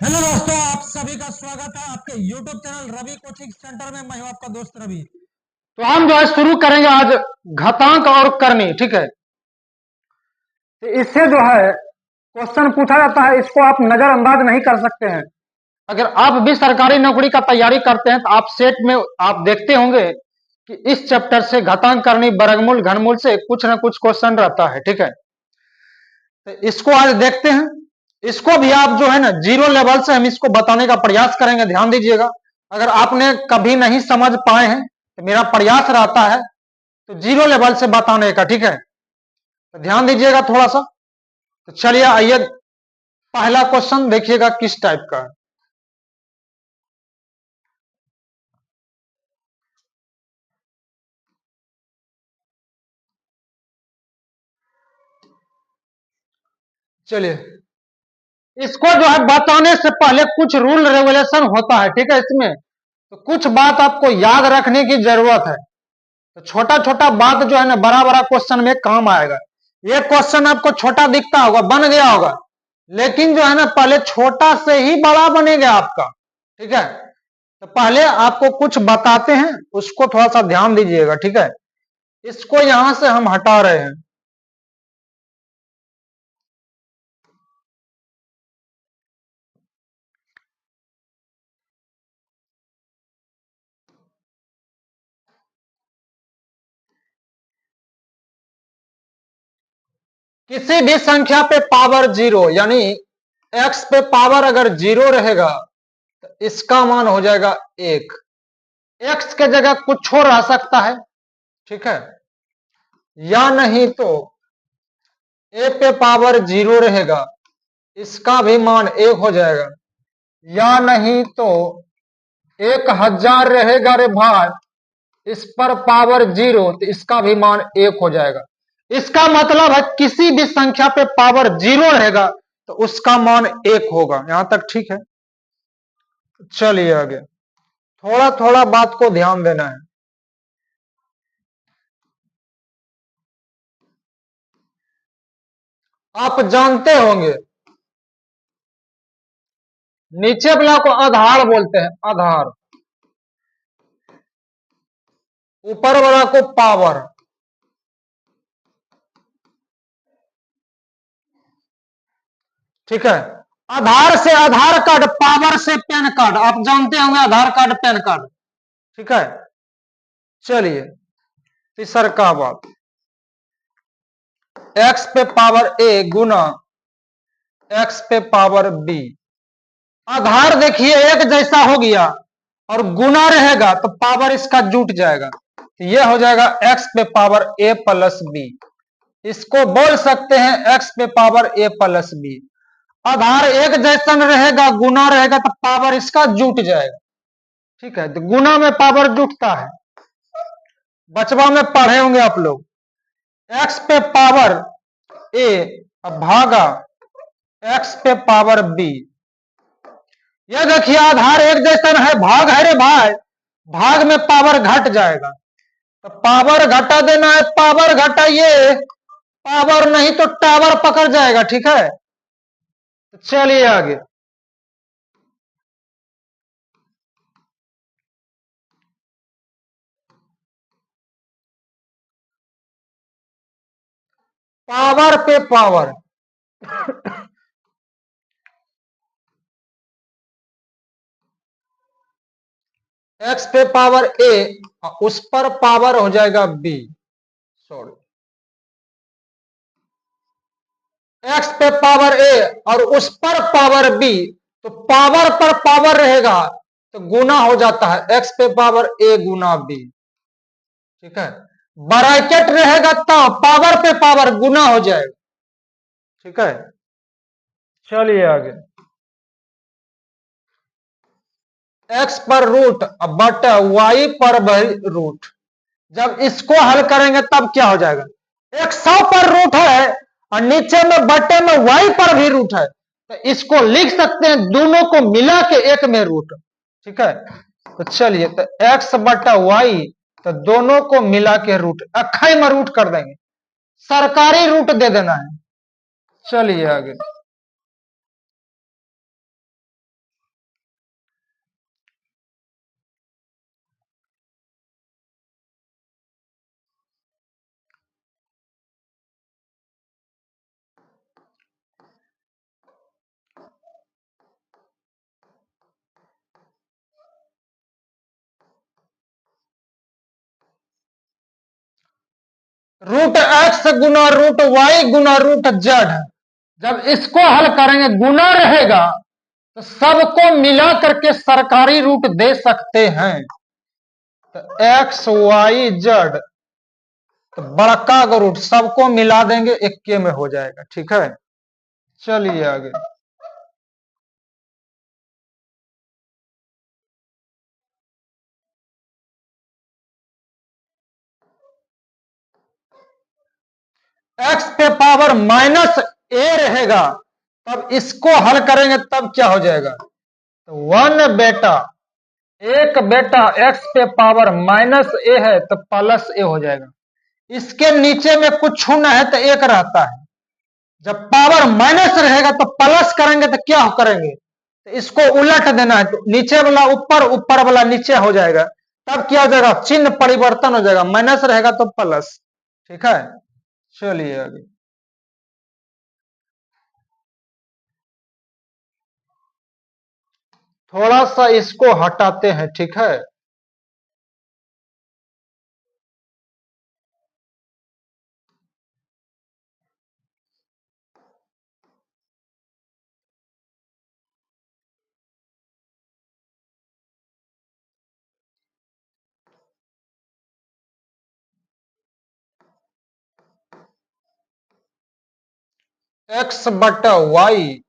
Hello दोस्तों, आप सभी का स्वागत है आपके YouTube channel Ravi coaching centre में। मैं हूं आपका दोस्त रवि। तो हम जो है शुरू करेंगे आज घातांक और करनी। ठीक है, तो इससे जो है क्वेश्चन पूछा जाता है, इसको आप नजरअंदाज नहीं कर सकते हैं। अगर आप भी सरकारी नौकरी का तैयारी करते हैं तो आप सेट में आप देखते होंगे कि इस चैप्टर से घातांक करनी वर्गमूल घनमूल से कुछ ना कुछ क्वेश्चन रहता है। ठीक है, तो इसको आज देखते हैं। इसको भी आप जो है ना जीरो लेवल से हम इसको बताने का प्रयास करेंगे, ध्यान दीजिएगा। अगर आपने कभी नहीं समझ पाए हैं तो मेरा प्रयास रहता है तो जीरो लेवल से बताने का। ठीक है, तो ध्यान दीजिएगा थोड़ा सा। तो चलिए आइए, पहला क्वेश्चन देखिएगा किस टाइप का है। चलिए, इसको जो है बताने से पहले कुछ रूल रेगुलेशन होता है। ठीक है, इसमें तो कुछ बात आपको याद रखने की जरूरत है। तो छोटा छोटा बात जो है ना बड़ा बड़ा क्वेश्चन में काम आएगा। ये क्वेश्चन आपको छोटा दिखता होगा, बन गया होगा, लेकिन जो है ना पहले छोटा से ही बड़ा बनेगा आपका। ठीक है, तो पहले आपको कुछ बताते हैं, उसको थोड़ा सा ध्यान दीजिएगा। ठीक है, इसको यहां से हम हटा रहे हैं। किसी भी संख्या पे पावर जीरो, यानी एक्स पे पावर अगर जीरो रहेगा तो इसका मान हो जाएगा एक। एक्स के जगह कुछ और रह सकता है। ठीक है, या नहीं तो ए पे पावर जीरो रहेगा, इसका भी मान एक हो जाएगा। या नहीं तो 1000 रहेगा रे भाई, इस पर पावर जीरो, तो इसका भी मान एक हो जाएगा। इसका मतलब है किसी भी संख्या पे पावर जीरो रहेगा तो उसका मान एक होगा। यहां तक ठीक है। चलिए आगे, थोड़ा थोड़ा बात को ध्यान देना है। आप जानते होंगे नीचे वाला को आधार बोलते हैं, आधार। ऊपर वाला को पावर। ठीक है, आधार से आधार कार्ड, पावर से पैन कार्ड। आप जानते होंगे आधार कार्ड पैन कार्ड। ठीक है, चलिए तीसर का बात, एक्स पे पावर ए गुना एक्स पे पावर बी। आधार देखिए एक जैसा हो गया और गुना रहेगा तो पावर इसका जुट जाएगा, तो यह हो जाएगा एक्स पे पावर ए प्लस बी। इसको बोल सकते हैं एक्स पे पावर ए प्लस बी। आधार एक जैसा रहेगा, गुना रहेगा तो पावर इसका जुट जाएगा। ठीक है, तो गुना में पावर जुटता है, बचवा में पढ़े होंगे आप लोग। एक्स पे पावर ए भागा एक्स पे पावर बी। ये देखिए आधार एक जैसा है, भाग है रे भाई, भाग में पावर घट जाएगा, तो पावर घटा देना है। पावर घटाइए, पावर नहीं तो टावर पकड़ जाएगा। ठीक है, तो चलिए आगे। पावर पे पावर, एक्स पे पावर ए, उस पर पावर हो जाएगा बी। सॉरी, एक्स पे पावर ए और उस पर पावर बी, तो पावर पर पावर रहेगा तो गुना हो जाता है, एक्स पे पावर ए गुना बी। ठीक है, ब्रैकेट रहेगा तो पावर पे पावर गुना हो जाएगा। ठीक है, चलिए आगे। एक्स पर रूट बट वाई पर रूट, जब इसको हल करेंगे तब क्या हो जाएगा। 100 पर रूट है और नीचे में बटे में वाई पर भी रूट है, तो इसको लिख सकते हैं दोनों को मिला के एक में रूट। ठीक है, तो चलिए, तो एक्स बटा वाई, तो दोनों को मिला के रूट, अखाई में रूट कर देंगे, सरकारी रूट दे देना है। चलिए आगे। रूट एक्स गुना रूट वाई गुना रूट जेड। जब इसको हल करेंगे गुना रहेगा तो सबको मिला करके सरकारी रूट दे सकते हैं। तो एक्स वाई जेड तो बड़का का रूट सबको मिला देंगे, इक्के में हो जाएगा। ठीक है, चलिए आगे। एक्स पे पावर माइनस ए रहेगा, तब इसको हल करेंगे तब क्या हो जाएगा? तो 1 बेटा, एक बेटा एक्स पे पावर माइनस ए है तो प्लस ए हो जाएगा। इसके नीचे में कुछ छूना है तो एक रहता है। जब पावर माइनस रहेगा तो प्लस करेंगे तो क्या करेंगे? तो इसको उलट देना है, तो नीचे वाला ऊपर, ऊपर वाला नीचे हो जाएगा। तब क्या हो जाएगा? चिन्ह परिवर्तन हो जाएगा, माइनस रहेगा तो प्लस। ठीक है, चलिए आगे। थोड़ा सा इसको हटाते हैं। ठीक है, एक्स बटा वाई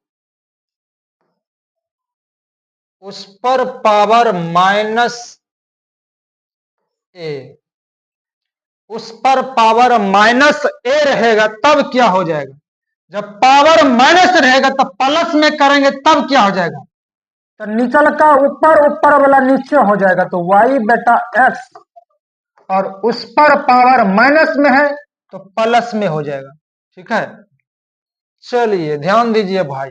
उस पर पावर माइनस ए, उस पर पावर माइनस ए रहेगा तब क्या हो जाएगा? जब पावर माइनस रहेगा तो प्लस में करेंगे तब क्या हो जाएगा? तो निचल का ऊपर, ऊपर वाला नीचे हो जाएगा। तो y बेटा x, और उस पर पावर माइनस में है तो प्लस में हो जाएगा। ठीक है, चलिए ध्यान दीजिए भाई।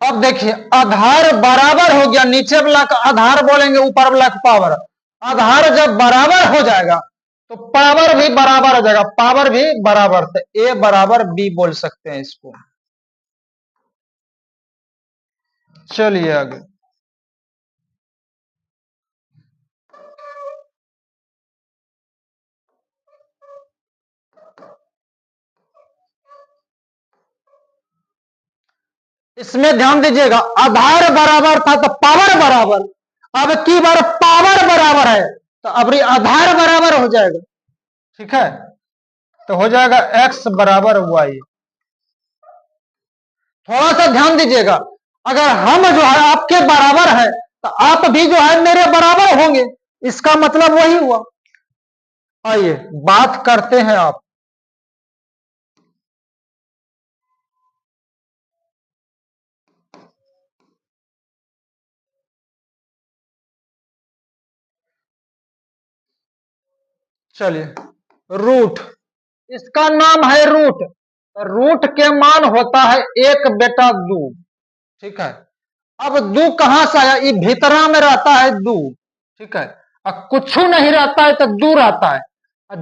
अब देखिए, आधार बराबर हो गया, नीचे वाला का आधार बोलेंगे, ऊपर वाला का पावर। आधार जब बराबर हो जाएगा तो पावर भी बराबर हो जाएगा, पावर भी बराबर, तो ए बराबर बी बोल सकते हैं इसको। चलिए आगे। इसमें ध्यान दीजिएगा, आधार बराबर था तो पावर बराबर। अब की बार पावर बराबर है तो अब आधार बराबर हो जाएगा। ठीक है, तो हो जाएगा x बराबर y। थोड़ा सा ध्यान दीजिएगा, अगर हम जो है आपके बराबर है तो आप भी जो है मेरे बराबर होंगे, इसका मतलब वही हुआ। आइए बात करते हैं आप। चलिए, रूट, इसका नाम है रूट। रूट के मान होता है 1 बेटा 2। ठीक है, अब 2 कहां से आया? ये भीतरा में रहता है 2। ठीक है, अब कुछ नहीं रहता है तो 2 रहता है।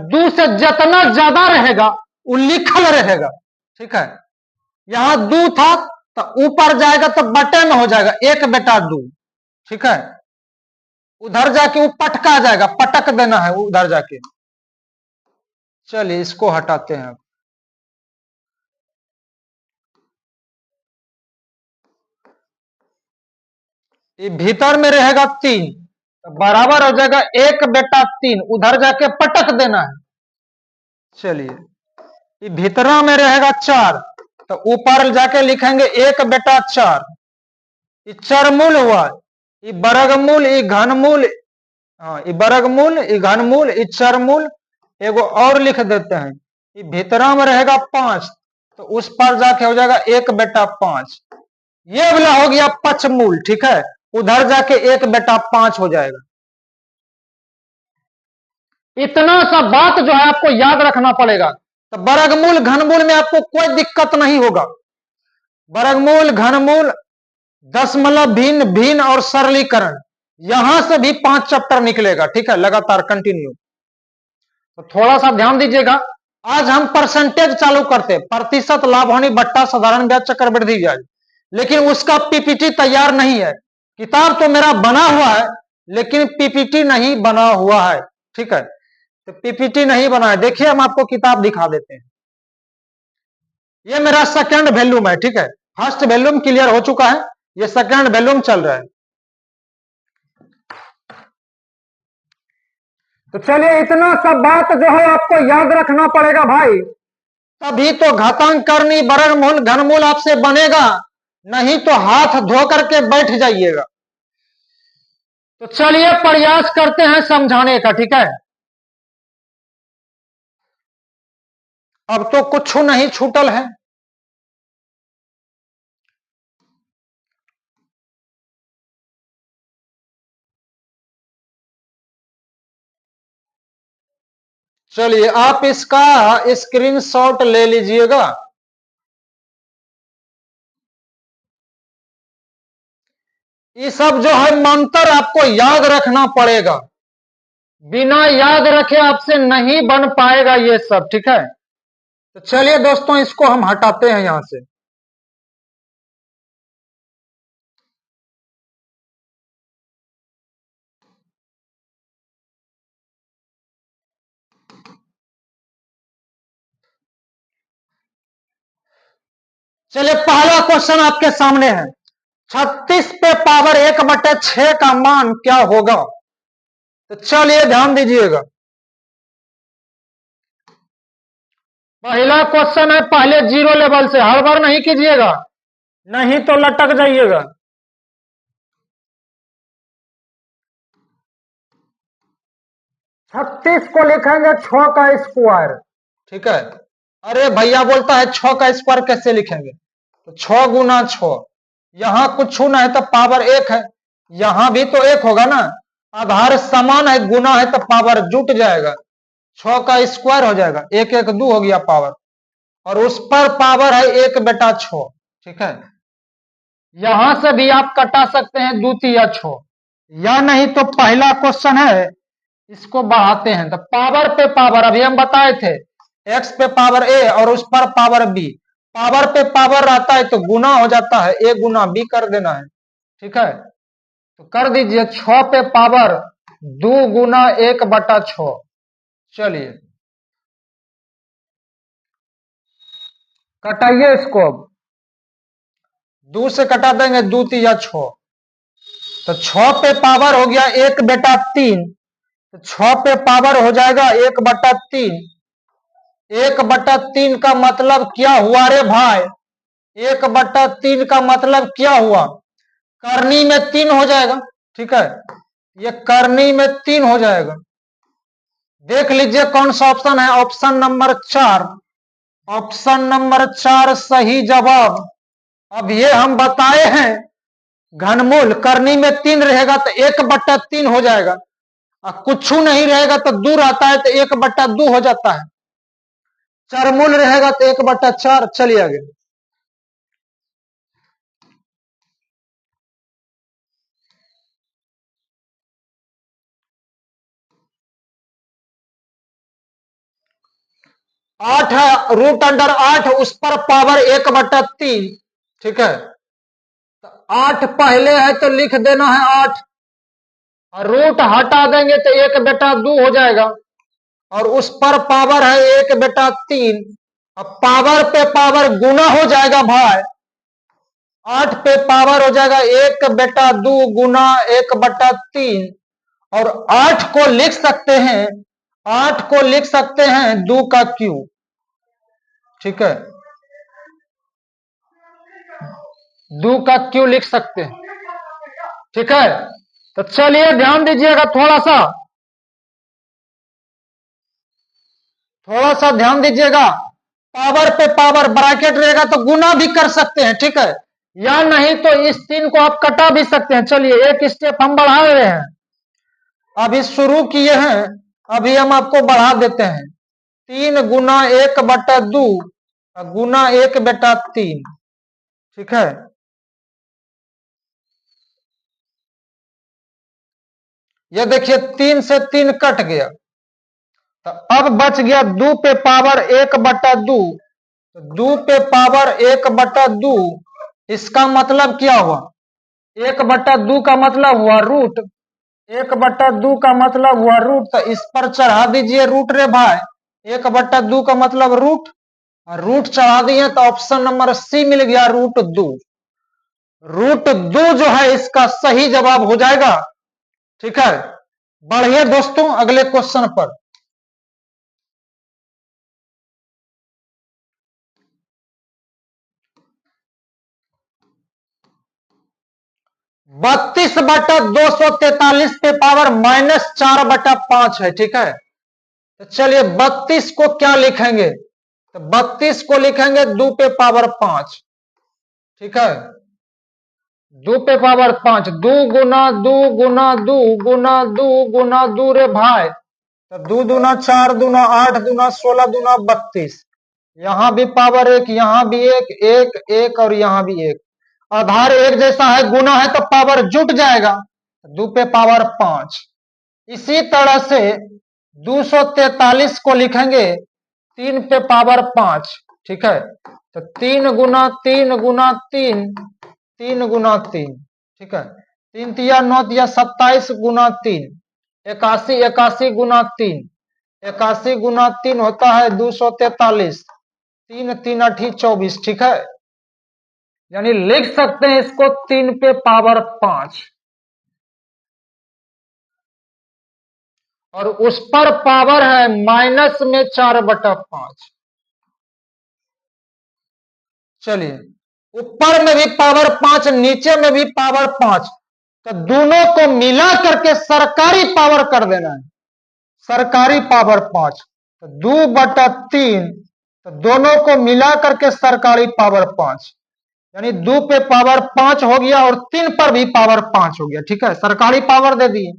2 से जितना ज्यादा रहेगा वो लिखल रहेगा। ठीक है, यहां 2 था तो ऊपर जाएगा तो बटे में हो जाएगा 1 बेटा 2। ठीक है, उधर जाके वो पटका जाएगा, पटक देना है उधर जाके। चलिए इसको हटाते हैं। ये भीतर में रहेगा 3 तो बराबर हो जाएगा 1 बेटा 3, उधर जाके पटक देना है। चलिए, ये भीतरा में रहेगा 4 तो ऊपर जाके लिखेंगे 1 बेटा 4। ये चरमूल हुआ, ये वर्गमूल, ये घनमूल, हाँ ये वर्गमूल, ये घनमूल, ये चरमूल। एगो और लिख देते हैं, ये भीतरा में रहेगा 5 तो उस पर जाके हो जाएगा 1 बेटा 5। ये वाला हो गया पचमूल। ठीक है, उधर जाके 1 बेटा 5 हो जाएगा। इतना सा बात जो है आपको याद रखना पड़ेगा। तो वर्गमूल घनमूल में आपको कोई दिक्कत नहीं होगा। वर्गमूल, घनमूल, दशमलव, भिन्न, भिन्न और सरलीकरण, यहां से भी 5 चैप्टर निकलेगा। ठीक है, लगातार कंटिन्यू। तो थोड़ा सा ध्यान दीजिएगा। आज हम परसेंटेज चालू करते, प्रतिशत लाभ हानि बट्टा साधारण ब्याज चक्रवृद्धि ब्याज, लेकिन उसका पीपीटी तैयार नहीं है। किताब तो मेरा बना हुआ है लेकिन पीपीटी नहीं बना हुआ है, ठीक है। तो पीपीटी नहीं बना है, देखिए हम आपको किताब दिखा देते हैं। ये मेरा सेकंड वॉल्यूम है, ठीक है। फर्स्ट वॉल्यूम क्लियर हो चुका है, ये सेकंड वॉल्यूम चल रहा है। तो चलिए इतना सब बात जो है आपको याद रखना पड़ेगा भाई, तभी तो घातांक करनी वर्गमूल घनमूल आपसे बनेगा, नहीं तो हाथ धो करके बैठ जाइएगा। तो चलिए प्रयास करते हैं समझाने का, ठीक है। अब तो कुछ नहीं छूटल है। चलिए आप इसका स्क्रीनशॉट ले लीजिएगा। ये सब जो है मंत्र आपको याद रखना पड़ेगा, बिना याद रखे आपसे नहीं बन पाएगा ये सब, ठीक है। तो चलिए दोस्तों इसको हम हटाते हैं यहां से। चलिए पहला क्वेश्चन आपके सामने है, 36 पे पावर 1/6 का मान क्या होगा। तो चलिए ध्यान दीजिएगा। पहला क्वेश्चन है, पहले जीरो लेवल से, हड़बड़ नहीं कीजिएगा, नहीं तो लटक जाइएगा। छत्तीस को लिखेंगे 6 का स्क्वायर, ठीक है। अरे भैया बोलता है 6 का स्क्वायर कैसे लिखेंगे, तो 6 गुना 6, यहां कुछ छूना है तो पावर 1 है, यहां भी तो 1 होगा ना, आधार समान है, गुना है तो पावर जुट जाएगा, 6 का स्क्वायर हो जाएगा, 1 1 2 हो गया पावर, और उस पर पावर है 1/6, ठीक है। यहां से भी आप कटा सकते हैं द्वितीय 6, या नहीं तो पहला क्वेश्चन है इसको बढ़ाते हैं तो पावर पे पावर, अभी हम बताए थे x पे पावर a और उस पर पावर b, पावर पे पावर रहता है तो गुना हो जाता है, a गुना b कर देना है, ठीक है। तो कर दीजिए 6 पे पावर 2 गुना 1/6। चलिए कटाइए इसको, अब 2 से कटा देंगे 2 तिया 6, तो 6 पे पावर हो गया 1/3, तो 6 पे पावर हो जाएगा 1/3, 1/3 का मतलब क्या हुआ रे भाई, 1/3 का मतलब क्या हुआ, करनी में 3 हो जाएगा, ठीक है। ये करनी में 3 हो जाएगा। देख लीजिए कौन सा ऑप्शन है, ऑप्शन नंबर 4, ऑप्शन नंबर 4 सही जवाब। अब ये हम बताए हैं घनमूल करनी में 3 रहेगा तो 1/3 हो जाएगा, और कुछ नहीं रहेगा तो 2 रहता है तो 1/2 हो जाता है, चरमूल रहेगा तो 1/4। चलिए आगे। आठ है, रूट अंडर 8 उस पर पावर 1/3, ठीक है। तो 8 पहले है तो लिख देना है 8, और रूट हटा देंगे तो 1/2 हो जाएगा, और उस पर पावर है 1/3। अब पावर पे पावर गुना हो जाएगा भाई, 8 पे पावर हो जाएगा 1/2 गुना 1/3, और 8 को लिख सकते हैं, 8 को लिख सकते हैं 2 का क्यूब, ठीक है। 2 का क्यू लिख सकते हैं, ठीक है। तो चलिए ध्यान दीजिएगा, थोड़ा सा ध्यान दीजिएगा। पावर पे पावर ब्रैकेट रहेगा तो गुना भी कर सकते हैं, ठीक है, या नहीं तो इस 3 को आप कटा भी सकते हैं। चलिए एक स्टेप हम बढ़ा रहे हैं, अभी शुरू किए हैं, अभी हम आपको बढ़ा देते हैं, 3 गुना 1/2 गुना 1/3, ठीक है। ये देखिए 3 से 3 कट गया, तो अब बच गया 2 पे पावर 1/2। तो 2 पे पावर 1/2, इसका मतलब क्या हुआ? 1/2 का मतलब हुआ रूट। 1/2 का मतलब हुआ रूट, तो इस पर चढ़ा दीजिए रूट रे भाई। 1/2 का मतलब रूट, रूट चढ़ा दिए तो ऑप्शन नंबर सी मिल गया, √2। √2 जो है इसका सही जवाब हो जाएगा। ठीक है, बढ़िए दोस्तों अगले क्वेश्चन पर। 32/243 पे पावर -4/5 है। ठीक है, तो चलिए 32 को क्या लिखेंगे? तो 32 को लिखेंगे 2 पे पावर 5। ठीक है, 2 पे पावर 5, 2 गुना 2 गुना 2 गुना 2 गुना 2 रे भाई। तो 2 दूना 4 दूना 8 दूना 16 दूना 32। यहां भी पावर 1, यहां भी 1 1 1 और यहां भी 1। आधार एक जैसा है, गुना है तो पावर जुट जाएगा। 2 पे पावर 5। इसी तरह से 243 को लिखेंगे 3 पे पावर 5। ठीक है, तो 3 गुना 3 गुना 3 3 गुना 3। ठीक है, 3 तिया 9 तिया 27 गुना 3, 81 81 गुना 3, 81 गुना 3 होता है 243। 3 3 8 24। ठीक है, यानी लिख सकते हैं इसको 3 पे पावर 5, और उस पर पावर है माइनस में 4/5। चलिए, ऊपर में भी पावर 5, नीचे में भी पावर 5, तो दोनों को मिला करके सरकारी पावर कर देना है। सरकारी पावर 5, तो 2/3, तो दोनों को मिला करके सरकारी पावर 5, यानी 2 पे पावर 5 हो गया और 3 पर भी पावर 5 हो गया। ठीक है, सरकारी पावर दे दिए,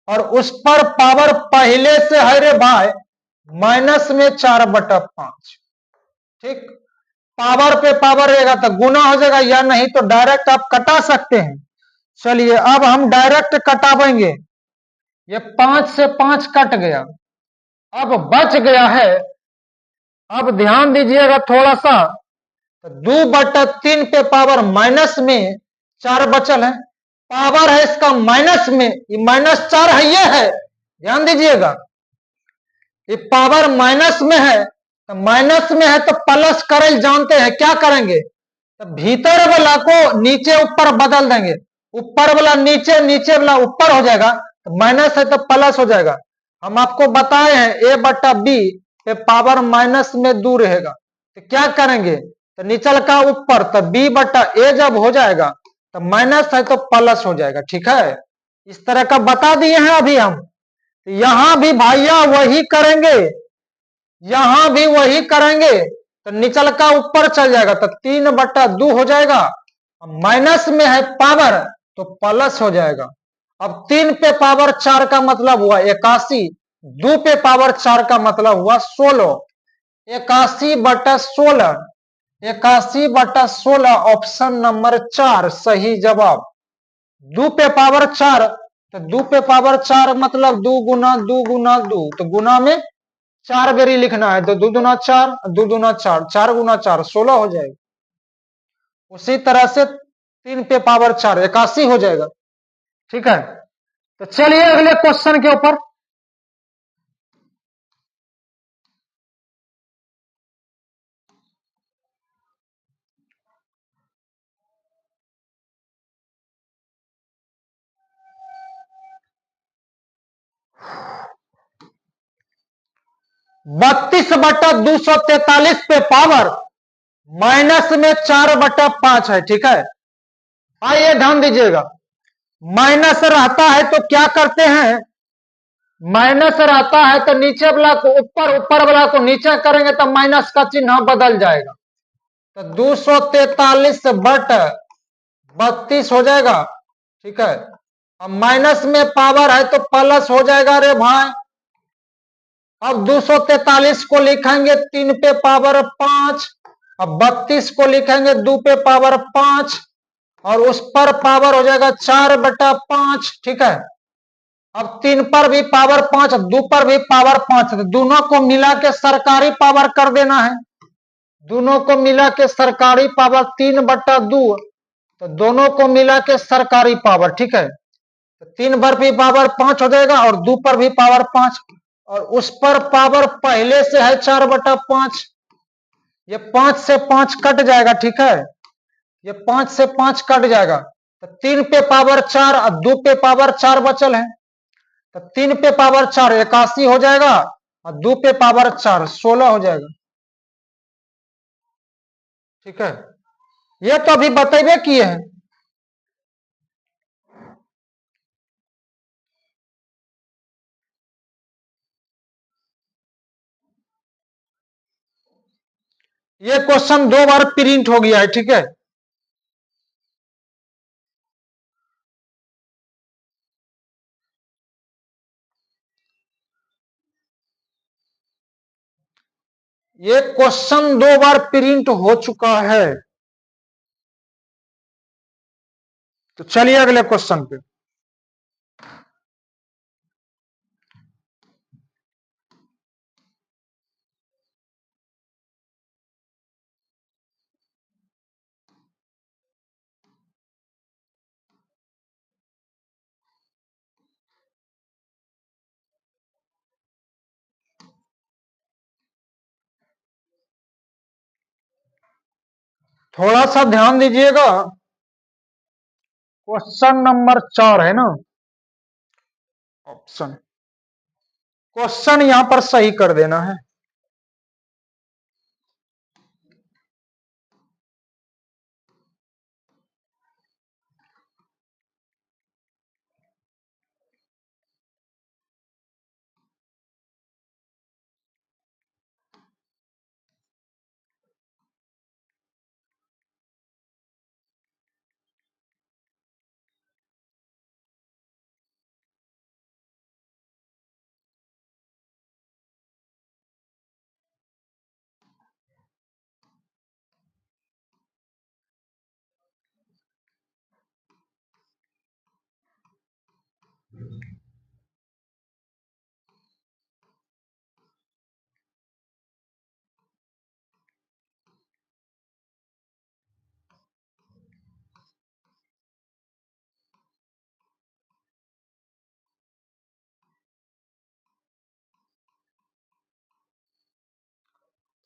और उस पर पावर पहले से है रे भाई माइनस में 4/5। ठीक, पावर पे पावर रहेगा तो गुना हो जाएगा, या नहीं तो डायरेक्ट आप कटा सकते हैं। चलिए अब हम डायरेक्ट कटावेंगे। ये 5 से 5 कट गया, अब बच गया है, अब ध्यान दीजिएगा थोड़ा सा, तो 2/3 पे पावर माइनस में 4 बचल है। पावर है इसका माइनस में, ये -4 है, ये है, ध्यान दीजिएगा। ये पावर माइनस में है, तो माइनस में है तो प्लस करें जानते हैं, क्या करेंगे? तो भीतर वाला को नीचे ऊपर बदल देंगे, ऊपर वाला नीचे, नीचे वाला ऊपर हो जाएगा। तो माइनस है तो प्लस हो जाएगा। हम आपको बताए हैं a/b पे पावर माइनस में 2 रहेगा, तो क्या करेंगे? तो नीचल का ऊपर, तो b/a जब हो जाएगा तो माइनस है तो प्लस हो जाएगा। ठीक है, इस तरह का बता दिए हैं अभी हम। तो यहां भी भैया वही करेंगे, यहां भी वही करेंगे, तो निचल का ऊपर चल जाएगा तो 3/2 हो जाएगा। माइनस में है पावर तो प्लस हो जाएगा। अब 3 पे पावर 4 का मतलब हुआ 81, 2 पे पावर 4 का मतलब हुआ 16। 81/16, 81/16 ऑप्शन नंबर 4 सही जवाब। 2 पे पावर 4, तो 2 पे पावर 4 मतलब 2 गुना 2 गुना 2, तो गुना में 4 बेरी लिखना है, तो 2 दूना 4, 2 दूना 4, 4 गुना 4 16 हो जाएगा। उसी तरह से 3 पे पावर 4 81 हो जाएगा। ठीक है, तो चलिए अगले क्वेश्चन के ऊपर। बत्तीस बटा 243 पे पावर माइनस में 4/5 है। ठीक है, आइए ध्यान दीजिएगा, माइनस रहता है तो क्या करते हैं? माइनस रहता है तो नीचे वाला को ऊपर, ऊपर वाला को नीचे करेंगे तो माइनस का चिन्ह बदल जाएगा। तो 243/32 हो जाएगा। ठीक है, अब माइनस में पावर है तो प्लस हो जाएगा रे भाई। अब 243 को लिखेंगे 3 पे पावर 5, अब 32 को लिखेंगे 2 पे पावर 5, और उस पर पावर हो जाएगा 4/5। ठीक है, अब 3 पर भी पावर 5, 2 पर भी पावर 5, तो दोनों को मिला के सरकारी पावर कर देना है। दोनों को मिला के सरकारी पावर 3/2, तो दोनों को मिला के सरकारी पावर, ठीक है। तो 3 पर भी पावर 5 हो जाएगा और 2 पर भी पावर 5, और उस पर पावर पहले से है 4/5। ये 5 से 5 कट जाएगा, ठीक है। ये 5 से 5 कट जाएगा, तो 3 पे पावर 4 और 2 पे पावर 4 बचल है। तो 3 पे पावर 4 81 हो जाएगा और 2 पे पावर 4 16 हो जाएगा, ठीक है। ये तो अभी बतेबे किए हैं। ये क्वेश्चन 2 बार प्रिंट हो गया है, ठीक है। ये क्वेश्चन 2 बार प्रिंट हो चुका है। तो चलिए अगले क्वेश्चन पे। थोड़ा सा ध्यान दीजिएगा, क्वेश्चन नंबर 4 है ना ऑप्शन। क्वेश्चन यहां पर सही कर देना है।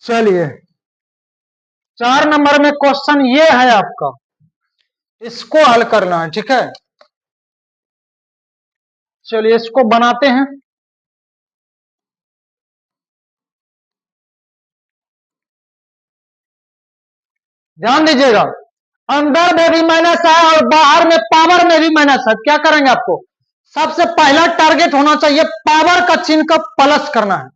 चलिए 4 नंबर में क्वेश्चन ये है आपका, इसको हल करना है, ठीक है। चलिए इसको बनाते हैं। ध्यान दीजिएगा, अंदर में भी माइनस है और बाहर में पावर में भी माइनस है। क्या करेंगे, आपको सबसे पहला टारगेट होना चाहिए पावर का चिन्ह का प्लस करना है।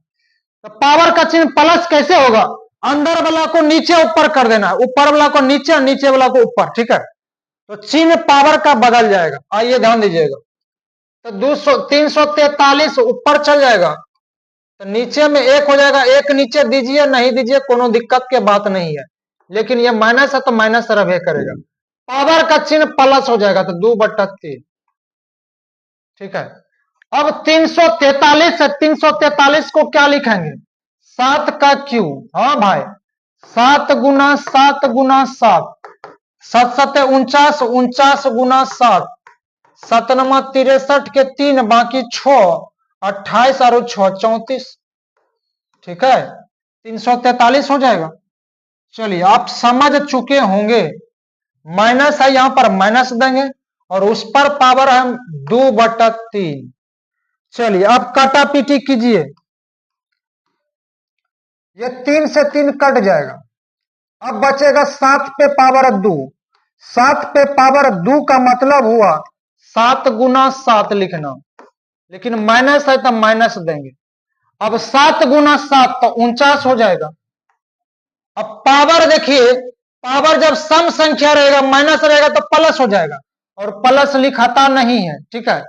तो पावर का चिन्ह प्लस कैसे होगा, अंदर वाला को नीचे ऊपर कर देना है, ऊपर वाला को नीचे, नीचे वाला को ऊपर, ठीक है। तो चिन्ह पावर का बदल जाएगा। आइए ध्यान दीजिएगा, तो 343 ऊपर चल जाएगा, तो नीचे में 1 हो जाएगा। 1 नीचे दीजिए नहीं दीजिए कोनो दिक्कत के बात नहीं है, लेकिन ये माइनस है तो माइनस रहे करेगा। पावर का चिन्ह प्लस हो जाएगा, तो 2/3, ठीक है। अब 343 से 343 को क्या लिखेंगे, 7 का क्यूब। हाँ भाई, 7 गुना 7 गुना 7, 7 7 49, 49 गुना 7, 7 नमा 63 के 3 बाकी 6, 28 और 6 34, ठीक है। 343 हो जाएगा। चलिए आप समझ चुके होंगे, माइनस है यहां पर माइनस देंगे और उस पर पावर है 2/3। चलिए अब काटा पीटी कीजिए, ये 3 से 3 कट जाएगा। अब बचेगा 7 पे पावर 2। 7 पे पावर 2 का मतलब हुआ 7 गुना 7 लिखना, लेकिन माइनस है तो माइनस देंगे। अब 7 गुना 7 तो 49 हो जाएगा। अब पावर देखिए, पावर जब सम संख्या रहेगा माइनस रहेगा तो प्लस हो जाएगा, और प्लस लिखाता नहीं है, ठीक है।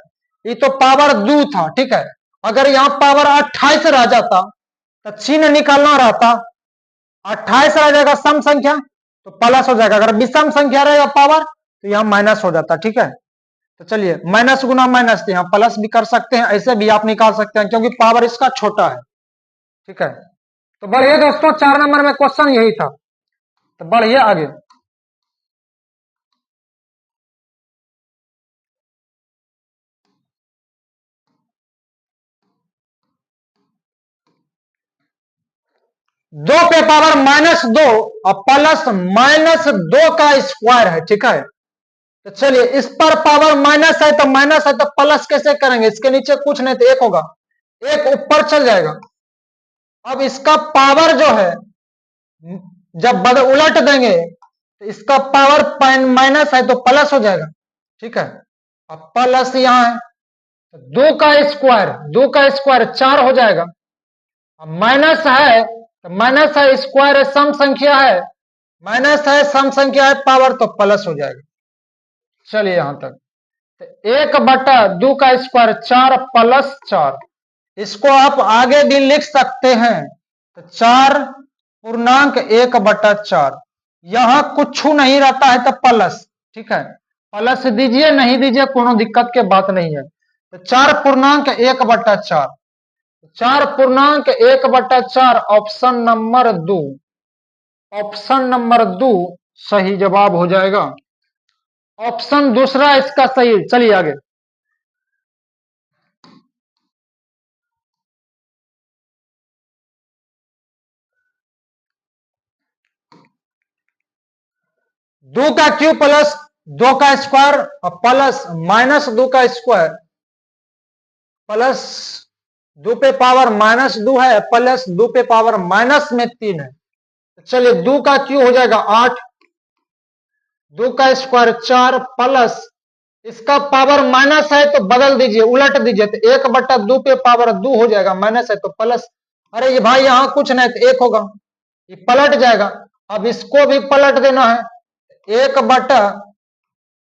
ये तो पावर 2 था, ठीक है। अगर यहां पावर 28 रह जाता तो चिन्ह निकालना रहता, 28 रह जाएगा सम संख्या तो प्लस हो जाएगा, अगर विषम संख्या रहेगा पावर तो यहां माइनस हो जाता, ठीक है। तो चलिए माइनस गुना माइनस, यहाँ प्लस भी कर सकते हैं, ऐसे भी आप निकाल सकते हैं क्योंकि पावर इसका छोटा है। ठीक है, तो बढ़िए दोस्तों, 4 नंबर में क्वेश्चन यही था। तो बढ़िए आगे। दो पे पावर -2 और प्लस -2 का स्क्वायर है। ठीक है, तो चलिए इस पर पावर माइनस है तो प्लस कैसे करेंगे? इसके नीचे कुछ नहीं तो एक होगा, एक ऊपर चल जाएगा। अब इसका पावर जो है जब उलट देंगे तो इसका पावर माइनस है तो प्लस हो जाएगा। ठीक है, अब प्लस यहां है तो 2 का स्क्वायर 4 हो जाएगा। अब माइनस है स्क्वायर है, सम संख्या है, माइनस है सम संख्या है, पावर तो प्लस हो जाएगा। चलिए यहां तक, तो 1/2 का स्क्वायर 4 प्लस 4, इसको आप आगे भी लिख सकते हैं। तो 4.1/4, यहां कुछ नहीं रहता है तो प्लस। ठीक है, प्लस दीजिए नहीं दीजिए कोनो दिक्कत के बात नहीं है। तो 4.1/4, 4.1/4 ऑप्शन नंबर 2, ऑप्शन नंबर 2 सही जवाब हो जाएगा। ऑप्शन दूसरा इसका सही है। चलिए आगे। दो का क्यूब प्लस 2 का स्क्वायर और प्लस -2 का स्क्वायर प्लस 2 पे पावर -2 है प्लस 2 पे पावर -3 है। चलिए 2 का क्यूब हो जाएगा 8, 2 का स्क्वायर 4 प्लस इसका पावर माइनस है तो बदल दीजिए, उलट दीजिए, तो 1/2 पे पावर 2 हो जाएगा, माइनस है तो प्लस। अरे ये भाई यहां कुछ नहीं तो 1 होगा, ये पलट जाएगा। अब इसको भी पलट देना है, 1 बटा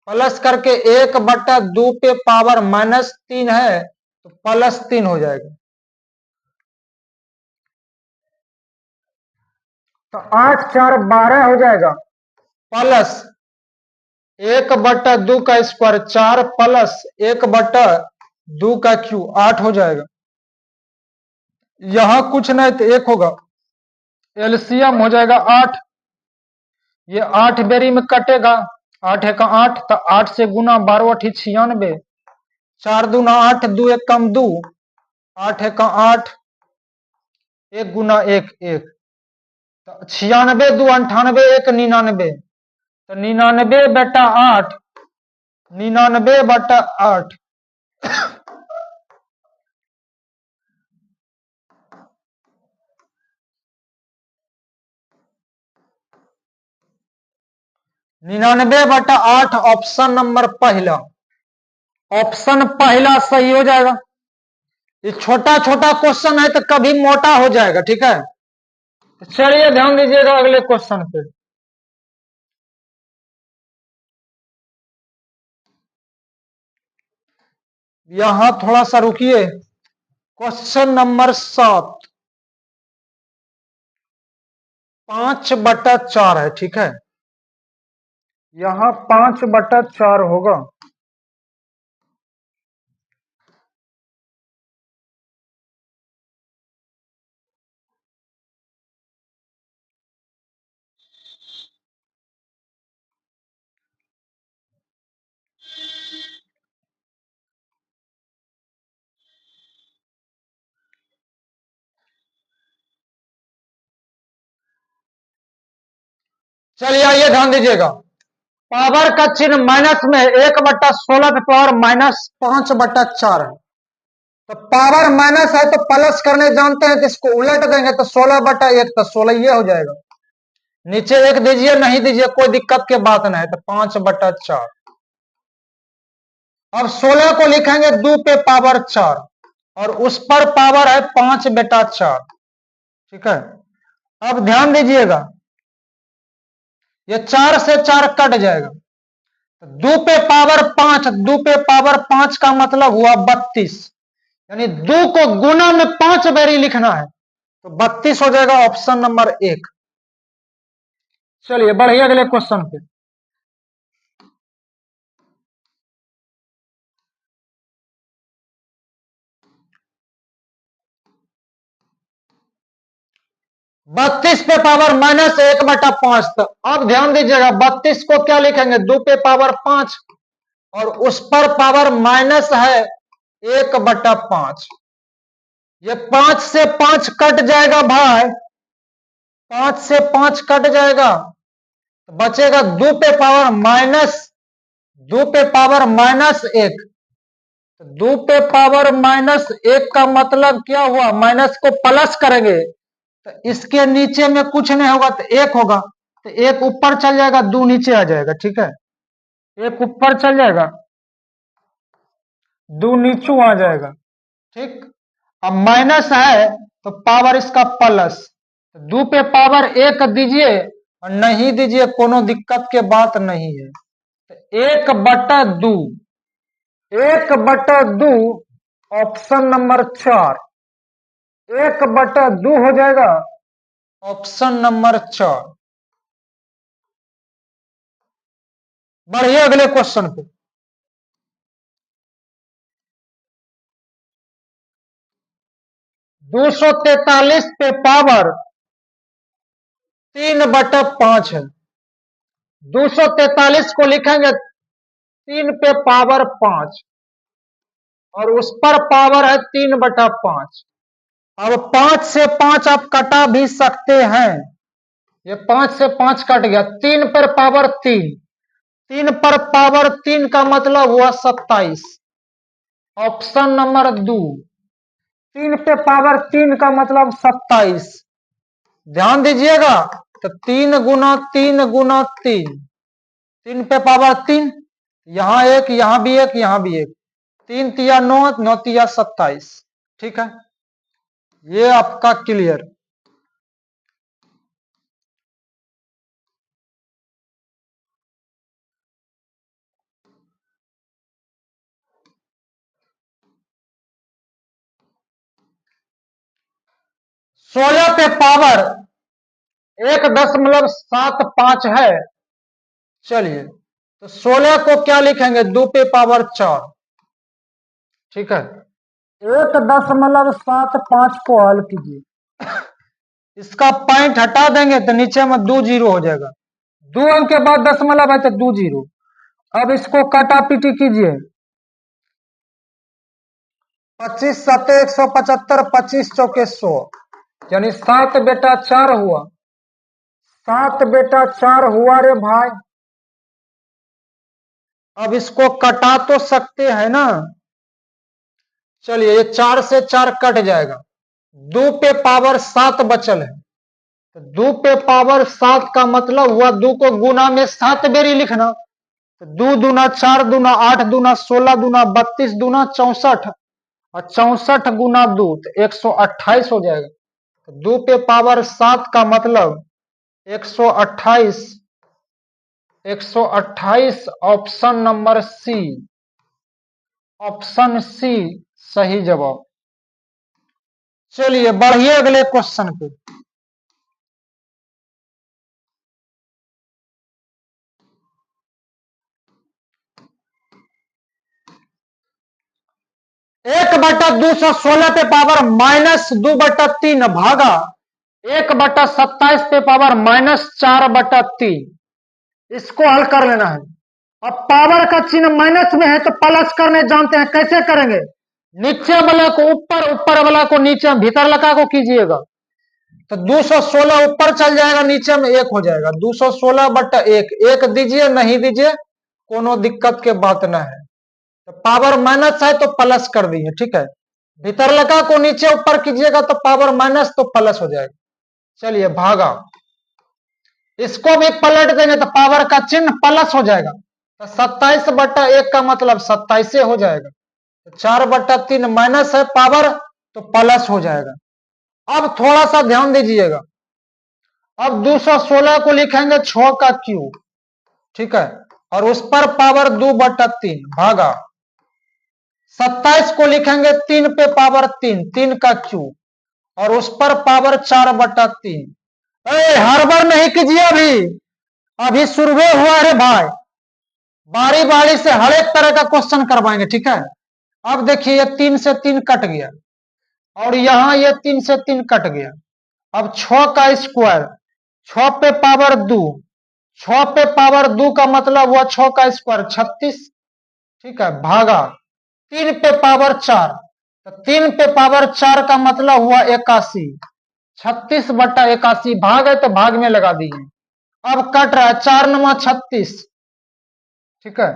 प्लस करके 1/2 पे पावर -3 है तो +3 हो जाएगा। तो 8 4 12 हो जाएगा, प्लस 1/2 का स्क्वायर 4 प्लस 1/2 का क्यूब 8 हो जाएगा। यहां कुछ नहीं तो 1 होगा, एलसीएम हो जाएगा 8, ये 8 बेरी में कटेगा, 8 है का 8, तो 8 से गुना 12 = 96, 4 दूना 8, 2 1 कम 2, 8 है का 8, 1 गुना 1 1, तो 96 2 98, 1 99, तो 99/8, 99/8 99/8 ऑप्शन नंबर पहला, ऑप्शन पहला सही हो जाएगा। ये छोटा छोटा क्वेश्चन है तो कभी मोटा हो जाएगा। ठीक है, तो चलिए ध्यान दीजिएगा अगले क्वेश्चन पे। यहां थोड़ा सा रुकिए, क्वेश्चन नंबर 7, 5/4 है। ठीक है, यहां 5/4 होगा। चलिए आइए ध्यान दीजिएगा, पावर का चिन्ह माइनस में 1/16 पे पावर -5/4 है। तो पावर माइनस है तो प्लस करने जानते हैं, तो इसको उलट देंगे तो 16/1, तो 16 ये हो जाएगा। नीचे 1 दीजिए नहीं दीजिए कोई दिक्कत की बात नहीं, तो 5/4। अब 16 को लिखेंगे 2 पे पावर 4 और उस पर पावर है 5/4। ठीक है, अब ध्यान दीजिएगा, ये 4 से 4 कट जाएगा, 2 पे पावर 5, 2 पे पावर 5 का मतलब हुआ 32, यानी 2 को गुना में 5 बेरी लिखना है, तो 32 हो जाएगा ऑप्शन नंबर 1। चलिए बढ़िया अगले क्वेश्चन पे। 32 पे पावर -1/5। तो अब ध्यान दीजिएगा, 32 को क्या लिखेंगे, 2 पे पावर 5, और उस पर पावर माइनस है 1/5। ये 5 से 5 कट जाएगा भाई, 5 से 5 कट जाएगा, तो बचेगा 2 पे पावर -1। तो 2 पे पावर -1 का मतलब क्या हुआ, माइनस को प्लस करेंगे तो इसके नीचे में कुछ नहीं होगा तो 1 होगा, तो 1 ऊपर चल जाएगा, 2 नीचे आ जाएगा। ठीक है, 1 ऊपर चल जाएगा, 2 नीचे आ जाएगा। ठीक, अब माइनस है तो पावर इसका प्लस, 2 पे पावर 1 दीजिए और नहीं दीजिए, कोनो दिक्कत के बात नहीं है। तो 1/2, 1/2 ऑप्शन नंबर 4, 1/2 हो जाएगा ऑप्शन नंबर 4। बढ़िए, अगले क्वेश्चन पे। 243 पे पावर 3/5 है। 243 को लिखेंगे 3 पे पावर 5 और उस पर पावर है 3/5। अब 5 से 5 आप कटा भी सकते हैं, ये 5 से 5 कट गया, 3 पर पावर 3, 3 पर पावर 3 का मतलब हुआ 27, ऑप्शन नंबर 2। 3 पे पावर 3 का मतलब 27। ध्यान दीजिएगा, तो 3 गुना 3 गुना 3, 3 पे पावर 3, यहां एक, यहां भी एक, यहां भी एक, 3 तिया 9, 9 तिया 27। ठीक है, ये आपका क्लियर। सोलह पे पावर 1.75 है। चलिए, तो 16 को क्या लिखेंगे, 2 पे पावर 4। ठीक है, 1.75 को हल कीजिए, इसका पॉइंट हटा देंगे तो नीचे में 2 जीरो हो जाएगा, 2 अंक के बाद दशमलव है तो 2 जीरो। अब इसको काटा पीटी कीजिए, 25 7 175, 25 चौके 100, यानी 7 बेटा 4 हुआ, 7 बेटा 4 हुआ रे भाई। अब इसको कटा तो सकते हैं ना, चलिए, ये 4 से 4 कट जाएगा, 2 पे पावर 7 बचल है, तो 2 पे पावर 7 का मतलब हुआ 2 को गुना में 7 बेरी लिखना, तो 2 दूना 4 दूना 8 दूना 16 दूना 32 दूना 64, और 64 गुना 2 तो 128 हो जाएगा। तो 2 पे पावर 7 का मतलब 128, 128 option number C, option C सही जवाब। चलिए बढ़िए, अगले क्वेश्चन पे। एक बटा 216 पे पावर -2/3 भागा 1/27 पे पावर -4/3, इसको हल कर लेना है। अब पावर का चिन्ह माइनस में है तो प्लस करने जानते हैं, कैसे करेंगे, नीचे वाला को ऊपर, ऊपर वाला को नीचे, भीतर लगा को कीजिएगा, तो 216 ऊपर चल जाएगा, नीचे में 1 हो जाएगा, 216/1, 1 दीजिए नहीं दीजिए कोनो दिक्कत के बात ना है, तो पावर माइनस है तो प्लस कर दिए। ठीक है, भीतर लगा को नीचे ऊपर कीजिएगा तो पावर माइनस तो प्लस हो जाएगा। चलिए भागा, इसको भी पलट देंगे तो पावर का चिन्ह प्लस हो जाएगा, तो 27/1 का मतलब 27 हो जाएगा, तो 4/3 माइनस है पावर तो प्लस हो जाएगा। अब थोड़ा सा ध्यान दीजिएगा, अब 216 को लिखेंगे 6 का क्यूब। ठीक है, और उस पर पावर 2/3 भागा 27 को लिखेंगे 3 पे पावर 3, 3 का क्यूब, और उस पर पावर 4/3। हड़बड़ नहीं कीजिए, अभी शुरू हुआ है भाई, बारी बारी से हर एक तरह का क्वेश्चन करवाएंगे। ठीक है, अब देखिए ये 3 से 3 कट गया, और यहां ये 3 से 3 कट गया, अब 6 का स्क्वायर, 6 पे पावर 2, 6 पे पावर 2 का मतलब हुआ 6 का स्क्वायर 36, ठीक है, भागा 3 पे पावर 4, तो 3 पे पावर 4 का मतलब हुआ 81, 36/81 भाग है तो भाग में लगा दिए। अब कट रहा है 4 9 36, ठीक है,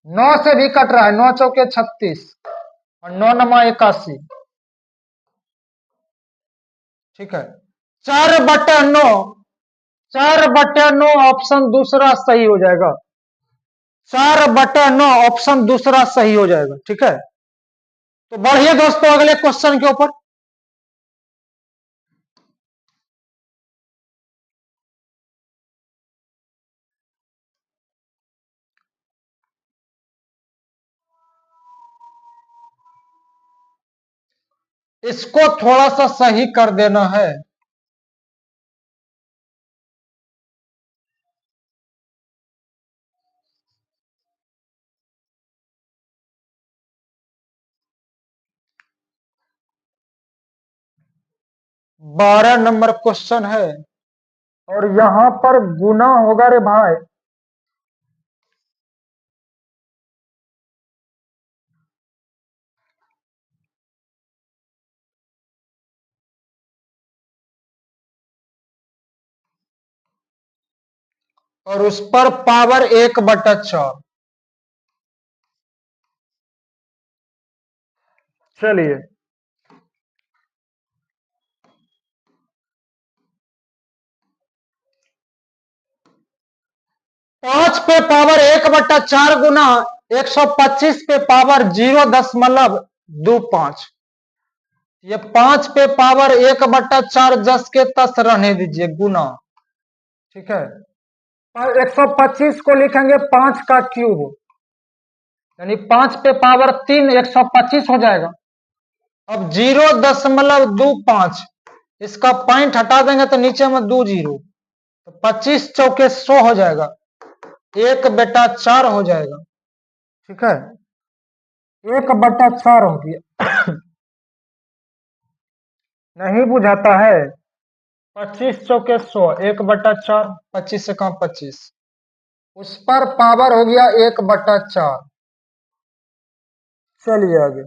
9 से भी कट रहा है, 9 चौके 36 और 9 9 81, ठीक है, 4/9, 4/9 ऑप्शन दूसरा सही हो जाएगा, 4/9 ऑप्शन दूसरा सही हो जाएगा, ठीक है। तो बढ़िए दोस्तों अगले क्वेश्चन के ऊपर। इसको थोड़ा सा सही कर देना है। बारह नंबर क्वेश्चन है और यहां पर गुना होगा रे भाई। और उस पर पावर 1/4। चलिए 5 पे पावर 1/4 गुना 125 पे पावर 0.25, ये 5 पे पावर 1/4 जस के तस रहने दीजिए गुना, ठीक है। 125 को लिखेंगे 5 का क्यूब, यानी 5 पे पावर 3 125 हो जाएगा। अब 0.25, इसका पॉइंट हटा देंगे तो नीचे में 2 जीरो, तो 25 चौके 100 हो जाएगा, 1/4 हो जाएगा, ठीक है, 1/4 हो गया। नहीं बुझाता है, 25 चौके 100, 1/4, 25 से कम 25, उस पर पावर हो गया 1/4। चलिए आगे,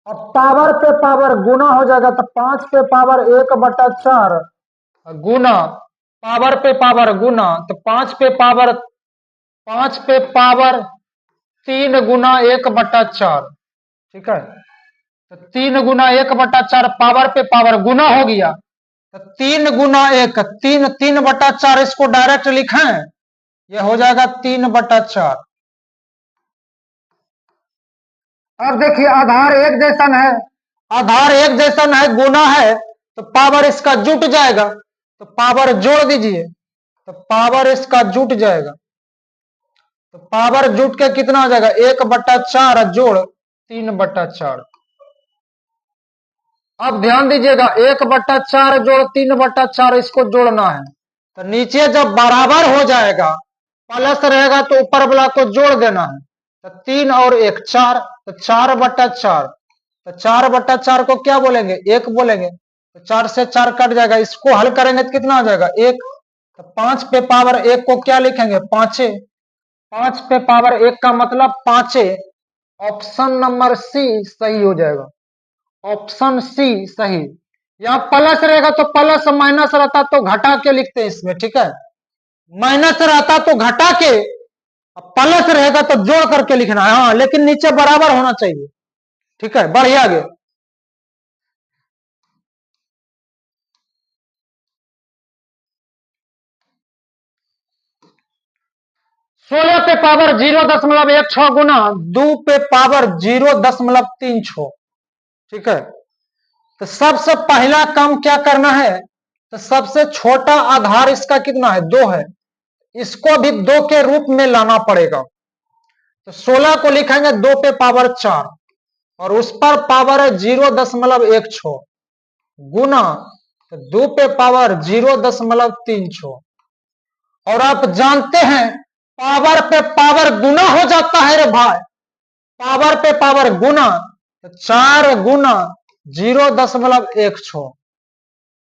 अब पावर पे पावर गुना हो जाएगा तो 5 पे पावर 1/4 गुना पावर पे पावर गुना, तो 5 पे पावर 3 गुना 1/4, ठीक है, तो 3 गुना 1/4 पावर पे पावर गुना हो गया, तो 3 गुना 1 3, 3/4, इसको डायरेक्ट लिखें, यह हो जाएगा 3/4। अब देखिए आधार एक जैसन है, आधार एक जैसन है, गुना है तो पावर इसका जुट जाएगा, तो पावर जोड़ दीजिए, तो पावर इसका जुट जाएगा, तो पावर जुट के कितना हो जाएगा 1/4 जोड़ 3/4। अब ध्यान दीजिएगा 1/4 जोड़ 3/4, इसको जोड़ना है, तो नीचे जब बराबर हो जाएगा प्लस रहेगा तो ऊपर वाला को जोड़ देना है, तो 3 और 1 4, तो 4/4, तो 4/4 को क्या बोलेंगे 1 बोलेंगे, तो 4 से 4 कट जाएगा, इसको हल करेंगे तो कितना हो जाएगा 1, तो 5 पे पावर 1 को क्या लिखेंगे 5, 5 पे पावर 1 का मतलब 5, ऑप्शन नंबर सी सही हो जाएगा, ऑप्शन सी सही। यहाँ प्लस रहेगा तो प्लस, माइनस रहता तो घटा के लिखते हैं इसमें, ठीक है, माइनस रहता तो घटा के, प्लस रहेगा तो जोड़ करके लिखना है, हाँ, लेकिन नीचे बराबर होना चाहिए, ठीक है। बढ़िया आगे, सोलह पे पावर 0.16 गुना 2 पे पावर 0.36, ठीक है। तो सबसे पहला काम क्या करना है, तो सबसे छोटा आधार इसका कितना है 2 है, इसको भी 2 के रूप में लाना पड़ेगा, तो 16 को लिखेंगे 2 पे पावर 4 और उस पर पावर है 0.16 गुना 2 पे पावर 0.36, और आप जानते हैं पावर पे पावर गुना हो जाता है रे भाई, पावर पे पावर गुना, तो 4 गुना 0.16,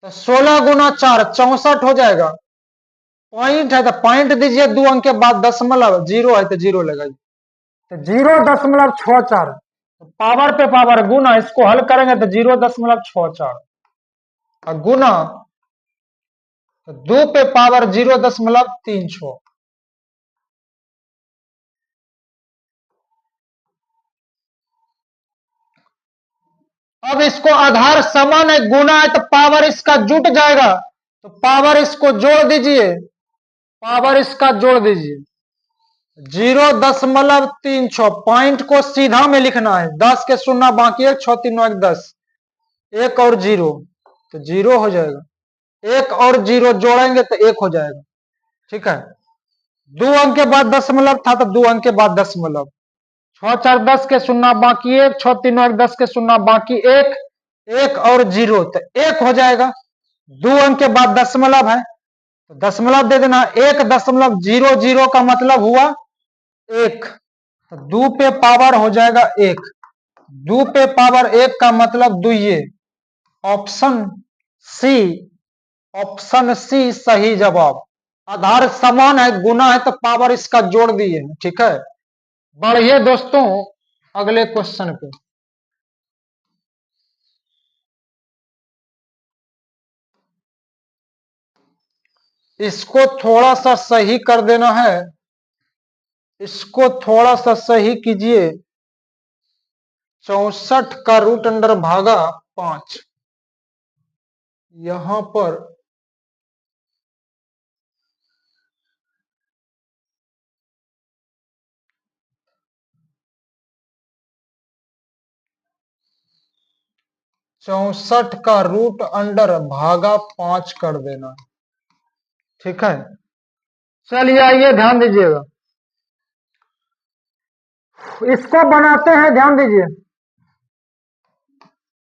तो 16 गुना 4 64 हो जाएगा। पॉइंट है तो पॉइंट दीजिए, 2 अंक के बाद दशमलव, जीरो है तो जीरो लगाइए, तो 0.64, पावर पे पावर गुना, इसको हल करेंगे तो 0.64 और गुना, तो 2 पे पावर 0.36। अब इसको आधार समान है, गुना है, तो पावर इसका जुट जाएगा, तो पावर इसको जोड़ दीजिए, पावर इसका जोड़ दीजिए, 0.36। पॉइंट को सीधा में लिखना है, 10 के शून्य बाकी 1, 6 3 9 1 10, एक और जीरो, तो जीरो हो जाएगा, एक और जीरो जोड़ेंगे तो एक हो जाएगा। ठीक है, 2 अंक के बाद दशमलव था तो 2 अंक के बाद दशमलव, 6 4 10 के शून्य बाकी 1, 6 3 9 1 10 के शून्य बाकी 1, एक और जीरो, तो एक हो जाएगा। 2 अंक के बाद दशमलव है तो दशमलव दे देना, 1.00 का मतलब हुआ एक, तो 2 पे पावर हो जाएगा 1, 2 पे पावर 1 का मतलब दुइये। ऑप्शन सी, ऑप्शन सी सही जवाब। आधार समान है, गुना है, तो पावर इसका जोड़ दिए। ठीक है, बढ़िए दोस्तों, अगले क्वेश्चन पे। इसको थोड़ा सा सही कर देना है, इसको थोड़ा सा सही कीजिए। 64 का रूट अंडर भागा 5, यहां पर चौसठ का रूट अंडर भागा 5 कर देना। ठीक है, चलिए आइए ध्यान दीजिएगा, इसको बनाते हैं, ध्यान दीजिए।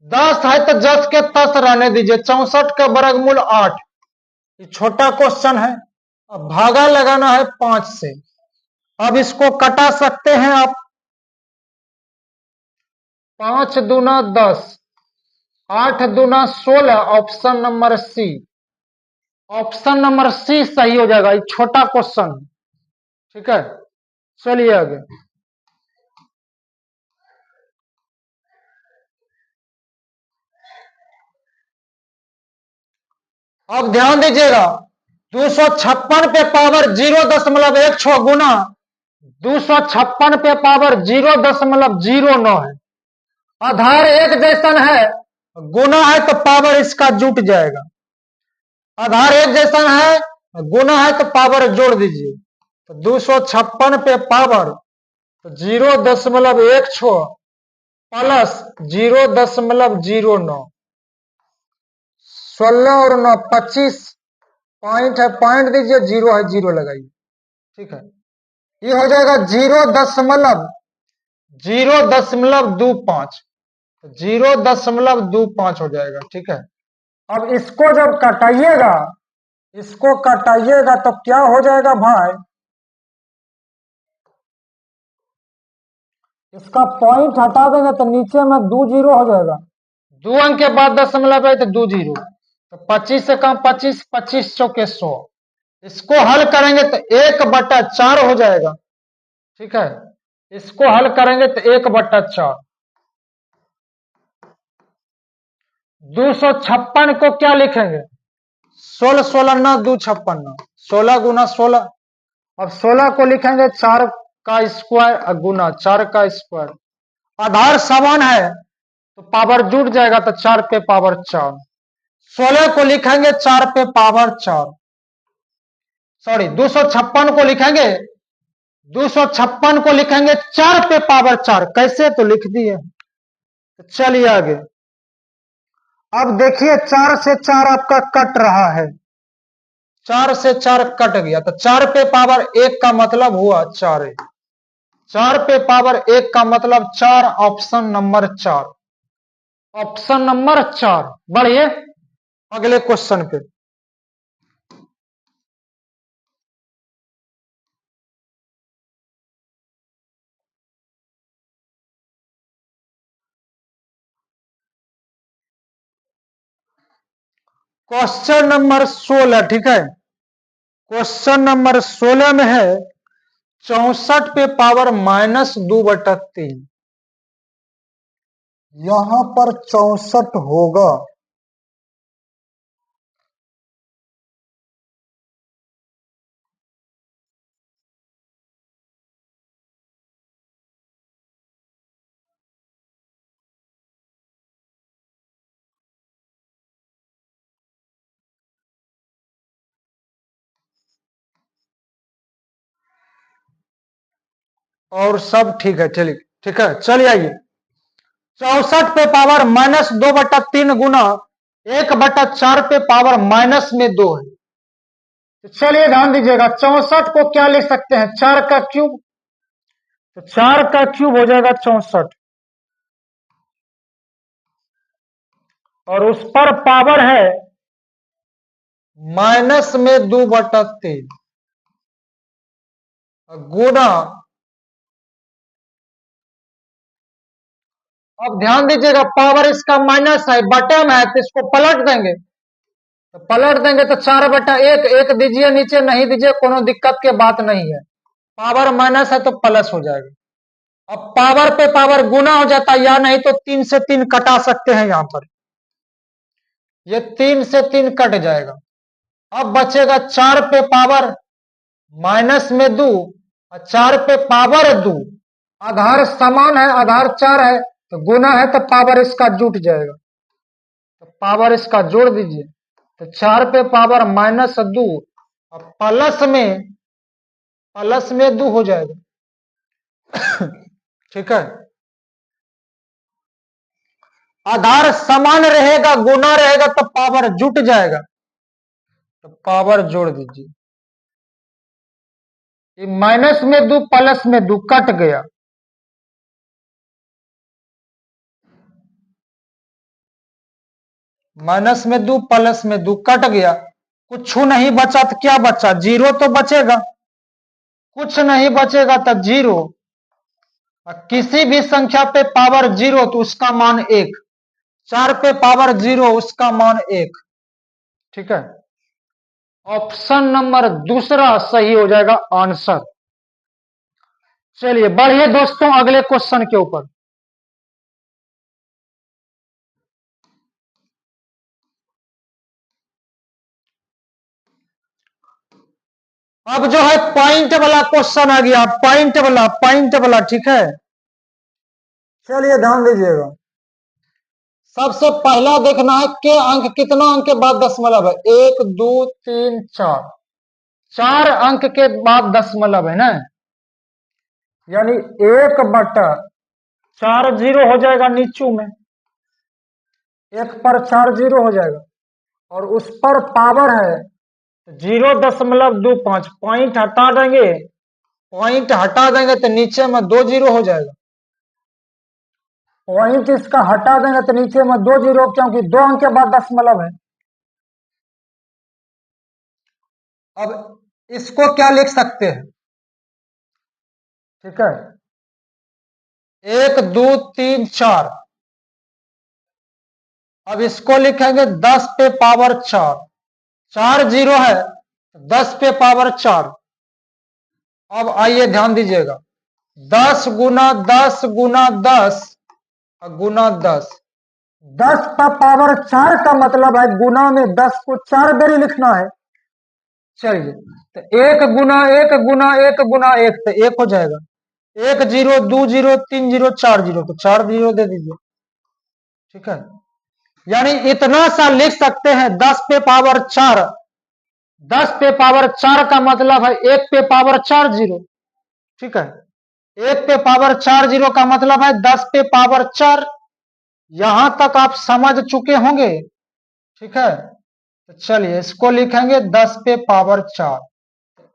10 है तो 10 के 10 रहने दीजिए, 64 का वर्गमूल 8, ये छोटा क्वेश्चन है। अब भागा लगाना है 5 से, अब इसको कटा सकते हैं आप, 5 दूना 10, 8 दूना 16, option number C, option number C सही हो जाएगा, ये छोटा क्वेश्चन। ठीक है, चलिए आगे। अब ध्यान दीजिएगा, 256 पे पावर 0.16 गुना 256 पे पावर 0.09 है। आधार एक जैसन है, गुना है तो पावर इसका जुट जाएगा। आधार एक जैसन है, गुना है तो पावर जोड़ दीजिए, तो 256 पे पावर तो 0.16 प्लस 0.09, 16 और 9 25, पॉइंट है, पॉइंट दीजिए, जीरो है जीरो लगाइए। ठीक है, ये हो जाएगा 0.25, 0.25 हो जाएगा। ठीक है, अब इसको जब कटाइएगा, इसको कटाइएगा तो क्या हो जाएगा भाई, इसका पॉइंट हटा देंगे तो नीचे में 2 जीरो हो जाएगा, 2 अंक के बाद दशमलव है तो 2 जीरो, तो 25 से कम 25, 25 चौके 100, इसको हल करेंगे तो 1/4 हो जाएगा। ठीक है, इसको हल करेंगे तो 1/4, 256 को क्या लिखेंगे, 16 16 ना 2 56 ना, 16 गुना 16, अब 16 को लिखेंगे 4 का स्क्वायर गुना 4 का स्क्वायर, आधार समान है तो पावर जुट जाएगा, तो 4 पे पावर 4, 16 को लिखेंगे 4 पे पावर 4, सॉरी 256 को लिखेंगे, 256 को लिखेंगे 4 पे पावर 4, कैसे तो लिख दिए। तो चलिए आगे, अब देखिए 4 से 4 आपका कट रहा है, 4 से 4 कट गया, तो 4 पे पावर 1 का मतलब हुआ 4, 4 पे पावर 1 का मतलब 4, ऑप्शन नंबर 4, ऑप्शन नंबर 4। बढ़िए अगले क्वेश्चन पे। क्वेश्चन नंबर 16, ठीक है, क्वेश्चन नंबर 16 में है 64 पे पावर -2/3। यहां पर 64 होगा, और सब ठीक है, चलिए ठीक है, चलिए आइए। 64 पे पावर -2/3 गुना 1/4 पे पावर -2 है। तो चलिए ध्यान दीजिएगा, 64 को क्या लिख सकते हैं, 4 का क्यूब। तो 4 का क्यूब हो जाएगा 64, और उस पर पावर है -2/3 गुना, अब ध्यान दीजिएगा पावर इसका माइनस है, बटन है, तो इसको पलट देंगे। तो पलट देंगे तो 4/1, एक दीजिए नीचे, नहीं दीजिए कोनो दिक्कत की बात नहीं है। पावर माइनस है तो प्लस हो जाएगा। अब पावर पे पावर गुना हो जाता है, या नहीं तो 3 से 3 कटा सकते हैं, यहां पर ये 3 से 3 कट जाएगा। अब बचेगा 4 पे पावर -2 और 4 पे पावर 2। आधार समान है, आधार 4 है, तो गुना है तो पावर इसका जुट जाएगा, तो पावर इसका जोड़ दीजिए। तो 4 पे पावर -2 और प्लस में 2 हो जाएगा। ठीक है, आधार समान रहेगा, गुना रहेगा तो पावर जुट जाएगा, तो पावर जोड़ दीजिए। ये -2 प्लस में 2 कट गया, -2 प्लस में 2 कट गया, कुछ नहीं बचा तो क्या बचा, 0 तो बचेगा, कुछ नहीं बचेगा तो 0। किसी भी संख्या पे पावर 0 तो उसका मान 1, 4 पे पावर 0 उसका मान 1। ठीक है, ऑप्शन नंबर दूसरा सही हो जाएगा आंसर। चलिए बढ़िए दोस्तों अगले क्वेश्चन के ऊपर। अब जो है पॉइंट वाला क्वेश्चन आ गया, पॉइंट वाला, ठीक है। चलिए ध्यान दीजिएगा, सबसे पहला देखना है के अंक, कितना अंक के बाद दशमलव है, 1 2 3 4, 4 अंक के बाद दशमलव है ना, यानी 1/4 जीरो हो जाएगा नीचू में, 1 पर 4 जीरो हो जाएगा, और उस पर पावर है 0.25, पॉइंट हटा देंगे, तो नीचे में 2 जीरो हो जाएगा। पॉइंट इसका हटा देंगे तो नीचे में 2 जीरो, क्योंकि 2 अंक के बाद दशमलव है। अब इसको क्या लिख सकते हैं, ठीक है, 1 2 3 4, अब इसको लिखेंगे 10 पे पावर 4, 4 जीरो है, 10 पे पावर 4। अब आइए ध्यान दीजिएगा, 10 गुना 10 गुना 10 गुना 10, 10 का पावर 4 का मतलब है गुना में 10 को 4 बारी लिखना है। चलिए, तो 1 गुना 1 गुना 1 गुना 1, तो 1 हो जाएगा, 1 जीरो 2 जीरो 3 जीरो 4 जीरो, तो 4 जीरो दे दीजिए। ठीक है, यानी इतना सा लिख सकते हैं, 10 पे पावर 4, 10 पे पावर 4 का मतलब है 1 पे पावर 4 जीरो। ठीक है, 1 पे पावर 4 जीरो का मतलब है 10 पे पावर 4। यहां तक आप समझ चुके होंगे। ठीक है, तो चलिए इसको लिखेंगे 10 पे पावर 4,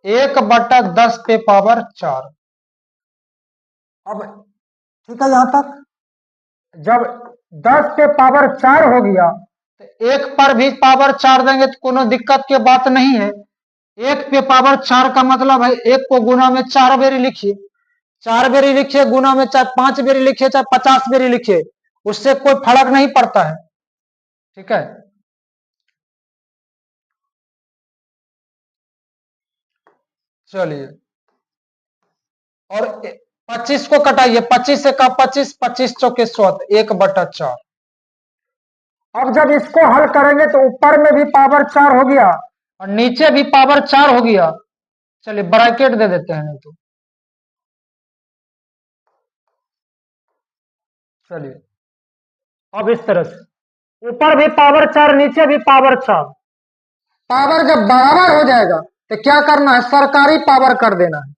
1/10 पे पावर 4। अब ठीक है, यहां तक जब 10 पे पावर 4 हो गया तो 1 पर भी पावर 4 देंगे तो कोनो दिक्कत की बात नहीं है। 1 पे पावर 4 का मतलब है 1 को गुना में 4 बेरी लिखिए, 4 बेरी लिखिए, गुना में चाहे 5 बेरी लिखिए, चाहे 50 बेरी लिखिए, उससे कोई फर्क नहीं पड़ता है। ठीक है, चलिए, और 25 को कटाइए, 25 से का 25, 25 चौके 100, 1/4। अब जब इसको हल करेंगे तो ऊपर में भी पावर 4 हो गया और नीचे भी पावर 4 हो गया। चलिए ब्रैकेट दे देते हैं, नहीं तो चलिए अब इस तरह से ऊपर भी पावर 4, नीचे भी पावर 4। पावर जब बराबर हो जाएगा तो क्या करना है, सरकारी पावर कर देना है।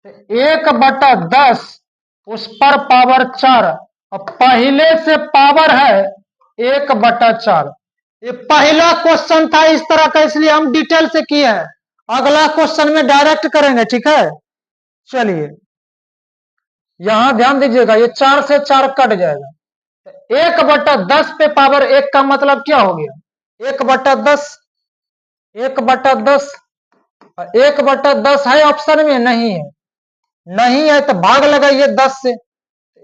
तो 1/10 उस पर पावर 4। अब पहले से पावर है 1/4। ये पहला क्वेश्चन था इस तरह का, इसलिए हम डिटेल से किए हैं। अगला क्वेश्चन में डायरेक्ट करेंगे, ठीक है। चलिए यहां ध्यान दीजिएगा, ये 4 से 4 कट जाएगा। 1/10 पे पावर 1 का मतलब क्या हो गया, 1/10, 1/10, 1/10 है ऑप्शन में, नहीं है, नहीं है तो भाग लगाइए 10 से।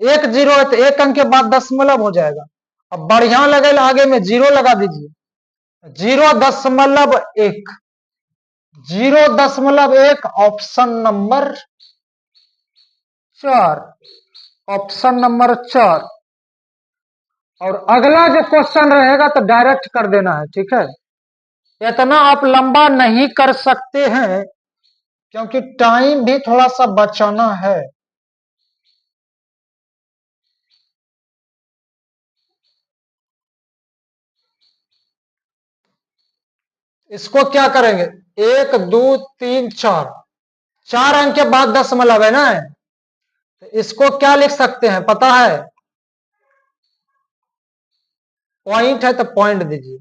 1 0 है तो 1 अंक के बाद दशमलव हो जाएगा। अब बढ़िया लगे आगे में 0 लगा दीजिए, 0.1, 0.1, ऑप्शन नंबर 4, ऑप्शन नंबर 4। और अगला जो क्वेश्चन रहेगा तो डायरेक्ट कर देना है, ठीक है। इतना आप लंबा नहीं कर सकते हैं क्योंकि टाइम भी थोड़ा सा बचाना है। इसको क्या करेंगे, 1 2 3 4, 4 अंक के बाद दशमलव है ना, तो इसको क्या लिख सकते हैं पता है, पॉइंट है तो पॉइंट दीजिए,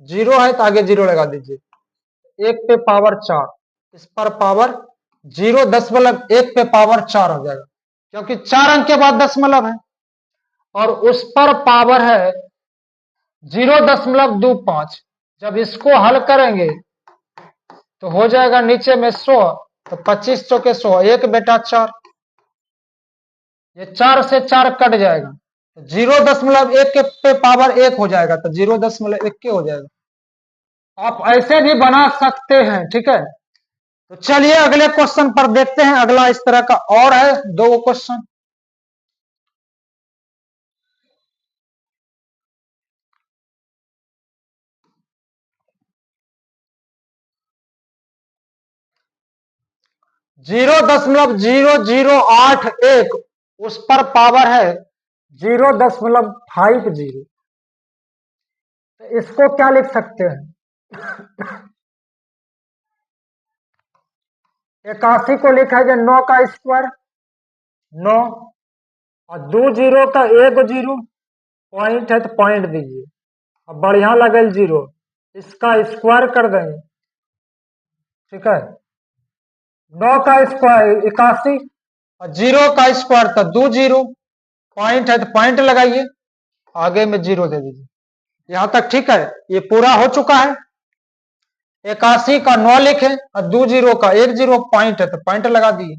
0 है तो आगे 0 लगा दीजिए। 1 पे पावर 4, इस पर पावर 0.1 पे पावर 4 हो जाएगा क्योंकि 4 अंक के बाद दशमलव है। और उस पर पावर है 0.25। जब इसको हल करेंगे तो हो जाएगा नीचे में 100, तो 25 चौके 100, 1/4। ये 4 से 4 कट जाएगा, 0.1 के पे पावर 1 हो जाएगा, तो 0.1 के हो जाएगा। आप ऐसे भी बना सकते हैं, ठीक है। तो चलिए अगले क्वेश्चन पर देखते हैं। अगला इस तरह का और है 2 क्वेश्चन। जीरो 0.0081, उस पर पावर है 0.50। तो इसको क्या लिख सकते हैं, 81 को लिखा जाए 9 का स्क्वायर, 9, और 2 0 का 1 0, पॉइंट है तो पॉइंट दीजिए। अब बढ़िया लगेल 0, इसका स्क्वायर कर देंगे, ठीक है। 9 का स्क्वायर 81, और 0 का स्क्वायर था 2 0, पॉइंट है तो पॉइंट लगाइए, आगे में 0 दे दीजिए। यहां तक ठीक है, ये पूरा हो चुका है। 81 का 9 लिखे और 2 0 का 1 0, पॉइंट है तो पॉइंट लगा दिए।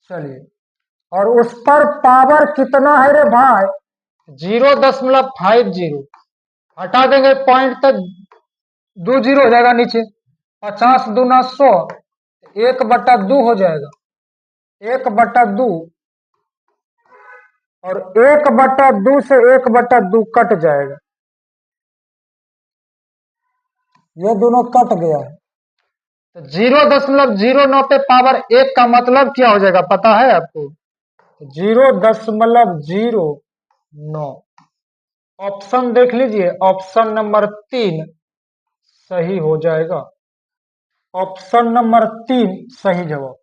चलिए, और उस पर पावर कितना है रे भाई, 0.50। हटा देंगे पॉइंट तक, 2 0 हो जाएगा नीचे, 50 दूना 100, 1/2 हो जाएगा, 1/2, और 1/2 से 1/2 कट जाएगा, ये दोनों कट गया है। तो 0.09 पे पावर 1 का मतलब क्या हो जाएगा पता है आपको, 0.09। ऑप्शन देख लीजिए, ऑप्शन नंबर 3 सही हो जाएगा, ऑप्शन नंबर 3 सही जवाब।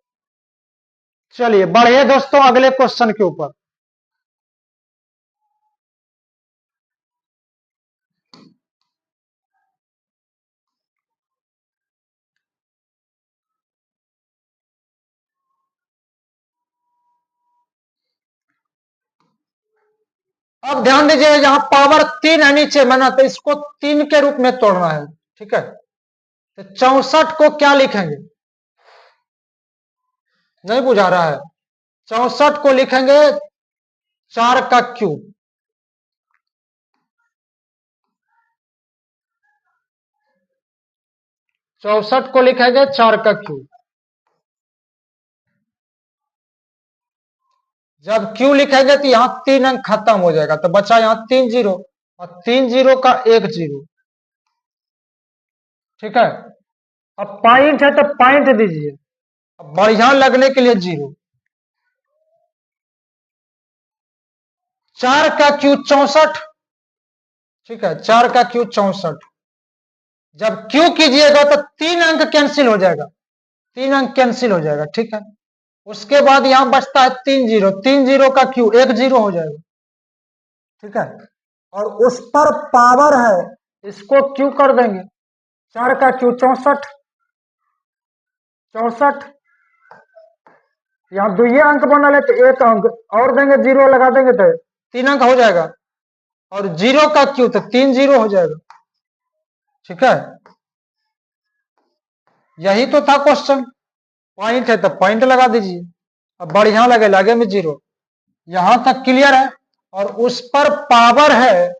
चलिए बढ़िए दोस्तों अगले क्वेश्चन के ऊपर। अब ध्यान दीजिए, यहां पावर 3 है नीचे में ना, तो इसको 3 के रूप में तोड़ना है, ठीक है। तो 64 को क्या लिखेंगे, नहीं बुझा रहा है, 64 को लिखेंगे 4 का क्यूब। 64 को लिखेंगे 4 का क्यूब। जब क्यू लिखेंगे तो यहां 3 अंक खत्म हो जाएगा, तो बचा यहां 3 जीरो, और 3 जीरो का 1 जीरो। ठीक है, अब पॉइंट है तो पॉइंट दीजिए, अब बढ़िया लगने के लिए जीरो। 4 का क्यू 64। ठीक है, 4 का क्यू 64। जब क्यू कीजिएगा तो 3 अंक कैंसिल हो जाएगा, 3 अंक कैंसिल हो जाएगा। ठीक है, उसके बाद यहां बचता है 3 जीरो, 3 जीरो का क्यू 1 जीरो हो जाएगा। ठीक है, और उस पर पावर है, इसको क्यू कर देंगे। 4 का क्यू 64, 64। यहां दुइये अंक बना ले तो 1 अंक और देंगे, जीरो लगा देंगे तो 3 अंक हो जाएगा, और जीरो का क्यू तो 3 जीरो हो जाएगा। ठीक है, यही तो था क्वेश्चन। पॉइंट है तो पॉइंट लगा दीजिए, अब बढ़िया लगे लगे में जीरो। यहां तक क्लियर है, और उस पर पावर है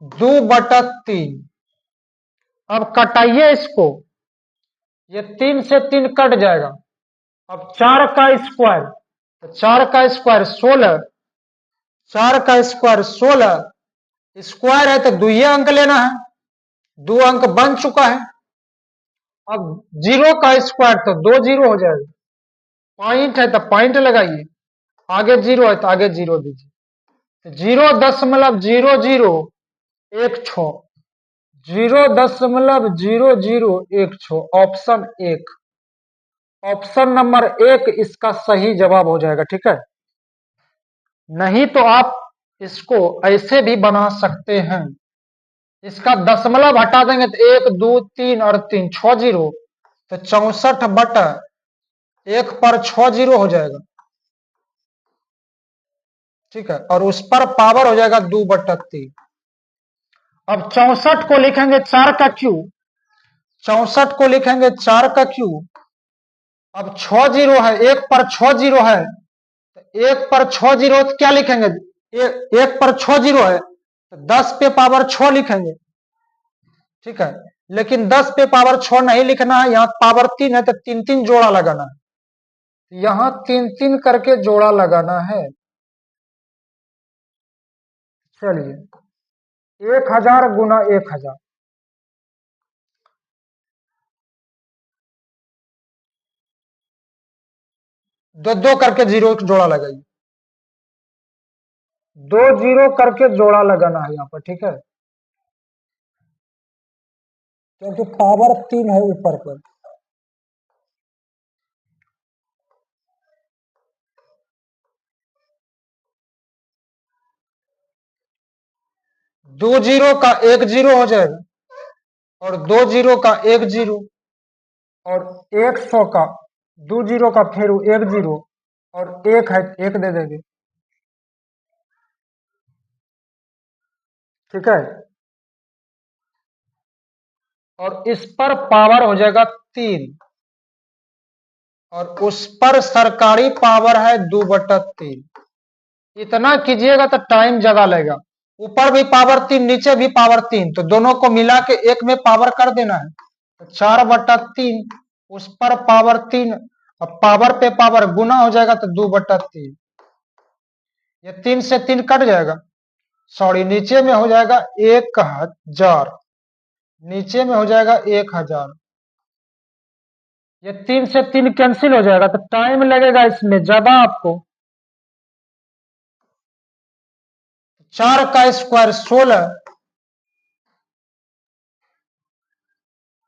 2/3। अब कटाइए इसको, ये 3 से 3 कट जाएगा। अब 4 का स्क्वायर, तो 4 का स्क्वायर 16, 4 का स्क्वायर 16। स्क्वायर है तो दुइये अंक लेना है, 2 अंक बन चुका है। अब जीरो का स्क्वायर तो 2 जीरो हो जाएगा। पॉइंट है तो पॉइंट लगाइए, आगे जीरो है तो आगे जीरो दीजिए। 0.0016, 0.0016, ऑप्शन 1, ऑप्शन नंबर 1 इसका सही जवाब हो जाएगा। ठीक है, नहीं तो आप इसको ऐसे भी बना सकते हैं, इसका दशमलव हटा देंगे तो 1 2 3 और 3, 6 जीरो, तो 64/1 पर 6 जीरो हो जाएगा। ठीक है, और उस पर पावर हो जाएगा 2/3। अब 64 को लिखेंगे 4 का क्यूब, 64 को लिखेंगे 4 का क्यूब। अब 6 जीरो है, 1 पर 6 जीरो है, तो 1 पर 6 जीरो तो क्या लिखेंगे, 1 पर 6 जीरो है तो 10 पे पावर 6 लिखेंगे। ठीक है, लेकिन 10 पे पावर 6 नहीं लिखना है, यहाँ पावर 3 है तो 3 जोड़ा लगाना है, यहाँ 3 करके जोड़ा लगाना है। चलिए, 1000 गुना 1000, दो करके जीरो जोड़ा लगाइए, 2 जीरो करके जोड़ा लगाना है यहाँ पर। ठीक है, क्योंकि पावर 3 है ऊपर पर। दो जीरो का 1 जीरो हो जाएगा, और 2 जीरो का 1 जीरो, और 100 का 2 जीरो का फिर 1 जीरो, और 1 है 1 दे देंगे। ठीक है, और इस पर पावर हो जाएगा 3, और उस पर सरकारी पावर है 2/3। इतना कीजिएगा तो टाइम ज्यादा लगेगा। ऊपर भी पावर 3, नीचे भी पावर 3, तो दोनों को मिला के एक में पावर कर देना है, तो 4/3, उस पर पावर 3, अब पावर पे पावर गुना हो जाएगा तो 2/3। ये 3 से 3 कट जाएगा, सॉरी नीचे में हो जाएगा 1000, नीचे में हो जाएगा 1000। ये 3 से 3 कैंसिल हो जाएगा, तो टाइम लगेगा इसमें ज्यादा आपको। 4 का स्क्वायर 16,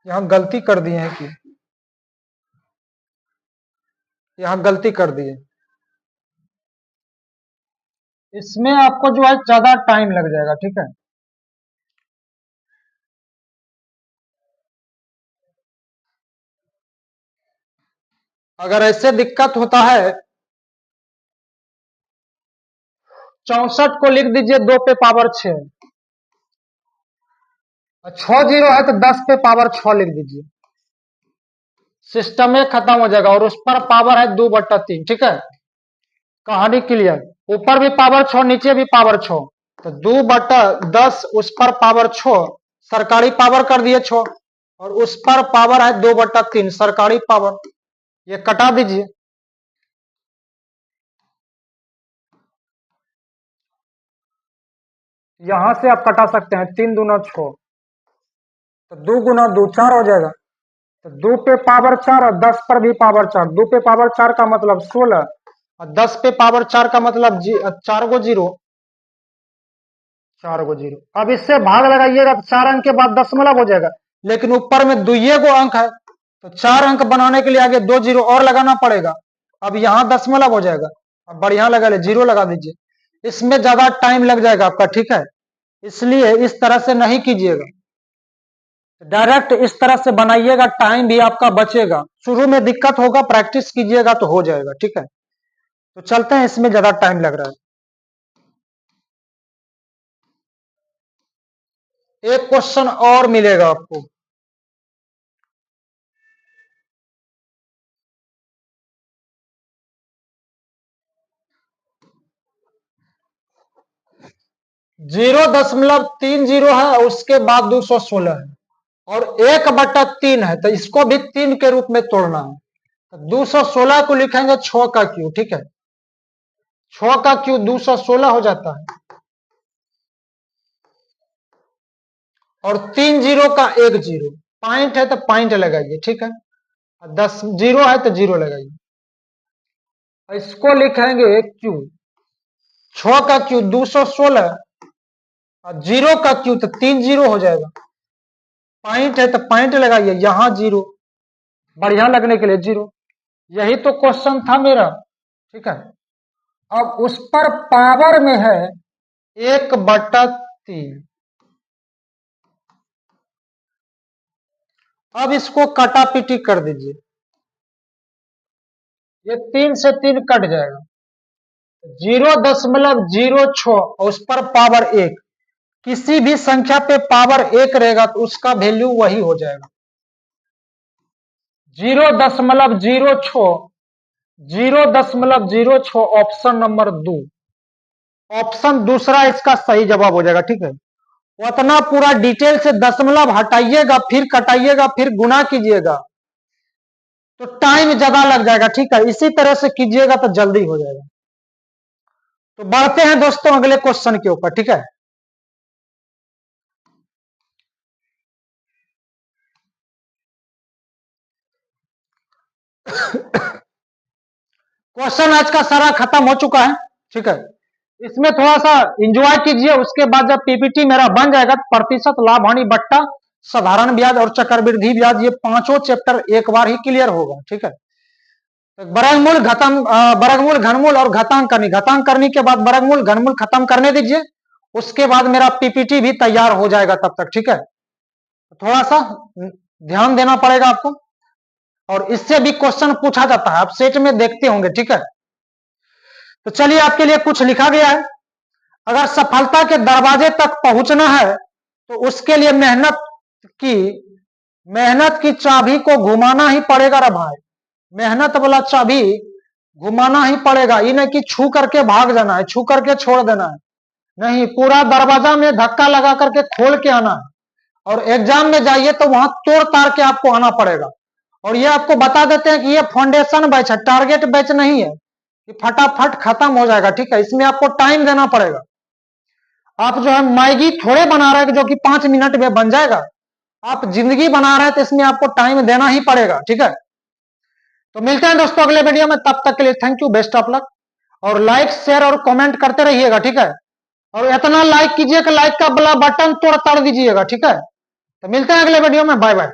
यहां गलती कर दिए हैं कि यहां गलती कर दिए, इसमें आपको जो है ज्यादा टाइम लग जाएगा। ठीक है, अगर ऐसे दिक्कत होता है, 64 को लिख दीजिए 2 पे पावर 6, 6 जीरो है तो 10 पे पावर 6 लिख दीजिए, सिस्टम में खत्म हो जाएगा, और उस पर पावर है 2/3। ठीक है, कहानी क्लियर। ऊपर भी पावर 6, नीचे भी पावर 6, तो 2/10, उस पर पावर 6, सरकारी पावर कर दिए 6, और उस पर पावर है 2/3 सरकारी पावर, ये कटा दीजिए। यहां से आप कटा सकते हैं, 3 दूना 6, तो 2 गुना 2 4 हो जाएगा। तो 2 पे पावर 4 और 10 पर भी पावर 4, 2 पे पावर 4 का मतलब 16 और 10 पे पावर 4 का मतलब 4 गो 0, 4 गो 0। अब इससे भाग लगाइएगा तो 4 अंक के बाद दशमलव हो जाएगा, लेकिन ऊपर में 2 गो अंक है, तो 4 अंक बनाने के लिए आगे 2 0 और लगाना पड़ेगा। अब यहाँ दशमलव हो जाएगा, अब बढ़िया लगा ले, 0 लगा दीजिए। इसमें ज्यादा टाइम लग जाएगा आपका, ठीक है, इसलिए इस तरह से नहीं कीजिएगा, डायरेक्ट इस तरह से बनाइएगा, टाइम भी आपका बचेगा। शुरू में दिक्कत होगा, प्रैक्टिस कीजिएगा तो हो जाएगा, ठीक है। तो चलते हैं, इसमें ज्यादा टाइम लग रहा है। एक क्वेश्चन और मिलेगा आपको, जीरो 0.30 है, उसके बाद 216 है और 1/3 है, तो इसको भी 3 के रूप में तोड़ना है। तो 216 को लिखेंगे 6 का क्यू, ठीक है, 6 का क्यू 216 हो जाता है, और 3 0 का 1 0, पॉइंट है तो पॉइंट लगाइए, ठीक है, 10 0 है तो 0 लगाइए। इसको लिखेंगे क्यू, 6 का क्यू 216 और 0 का क्यू तो 3 0 हो जाएगा, पॉइंट है तो पॉइंट लगाइए, यहां 0, बढ़िया लगने के लिए 0। यही तो क्वेश्चन था मेरा, ठीक है। अब उस पर पावर में है 1/3, अब इसको काटापीटी कर दीजिए, ये 3 से 3 कट जाएगा, 0.06 और उस पर पावर 1, किसी भी संख्या पे पावर 1 रहेगा तो उसका वैल्यू वही हो जाएगा, 0.06, 0.06, ऑप्शन नंबर 2, ऑप्शन दूसरा इसका सही जवाब हो जाएगा, ठीक है। उतना पूरा डिटेल से दशमलव हटाइएगा, फिर कटाइएगा, फिर गुना कीजिएगा तो टाइम ज्यादा लग जाएगा, ठीक है, इसी तरह से कीजिएगा तो जल्दी हो जाएगा। तो बढ़ते हैं दोस्तों अगले क्वेश्चन के ऊपर, ठीक है। क्वेश्चन आज का सारा खत्म हो चुका है, ठीक है, इसमें थोड़ा सा एंजॉय कीजिए, उसके बाद जब पीपीटी मेरा बन जाएगा तो प्रतिशत लाभ हानि बट्टा, साधारण ब्याज और चक्रवृद्धि ब्याज, ये पांचों चैप्टर एक बार ही क्लियर होगा, ठीक है। वर्गमूल वर्गमूल घनमूल और घातांक करनी, घातांक करनी के बाद वर्गमूल घनमूल खत्म करने दीजिए, उसके बाद मेरा पीपीटी भी तैयार हो जाएगा तब तक, ठीक है। थोड़ा सा ध्यान देना पड़ेगा आपको, और इससे भी क्वेश्चन पूछा जाता है, आप सेट में देखते होंगे, ठीक है। तो चलिए आपके लिए कुछ लिखा गया है, अगर सफलता के दरवाजे तक पहुंचना है तो उसके लिए मेहनत की चाबी को घुमाना ही पड़ेगा रे भाई, मेहनत वाला चाबी घुमाना ही पड़ेगा, ये नहीं कि छू करके भाग जाना है, छू करके छोड़ देना है, नहीं, पूरा दरवाजा में धक्का लगा करके खोल के आना है, और एग्जाम में जाइए तो वहां तोड़ ताड़ के आपको आना पड़ेगा। और ये आपको बता देते हैं कि ये फाउंडेशन बैच है, टारगेट बैच नहीं है कि फटाफट खत्म हो जाएगा, ठीक है, इसमें आपको टाइम देना पड़ेगा। आप जो है मैगी थोड़े बना रहे हैं जो कि 5 मिनट में बन जाएगा, आप जिंदगी बना रहे हैं तो इसमें आपको टाइम देना ही पड़ेगा, ठीक है। तो मिलते हैं दोस्तों अगले वीडियो में, तब तक के लिए thank you, best of luck, और लाइक शेयर और कमेंट करते रहिएगा, ठीक है, और इतना लाइक कीजिए कि लाइक का बटन तोड़ ताड़ दीजिएगा, ठीक है। तो मिलते हैं अगले वीडियो में, बाय बाय।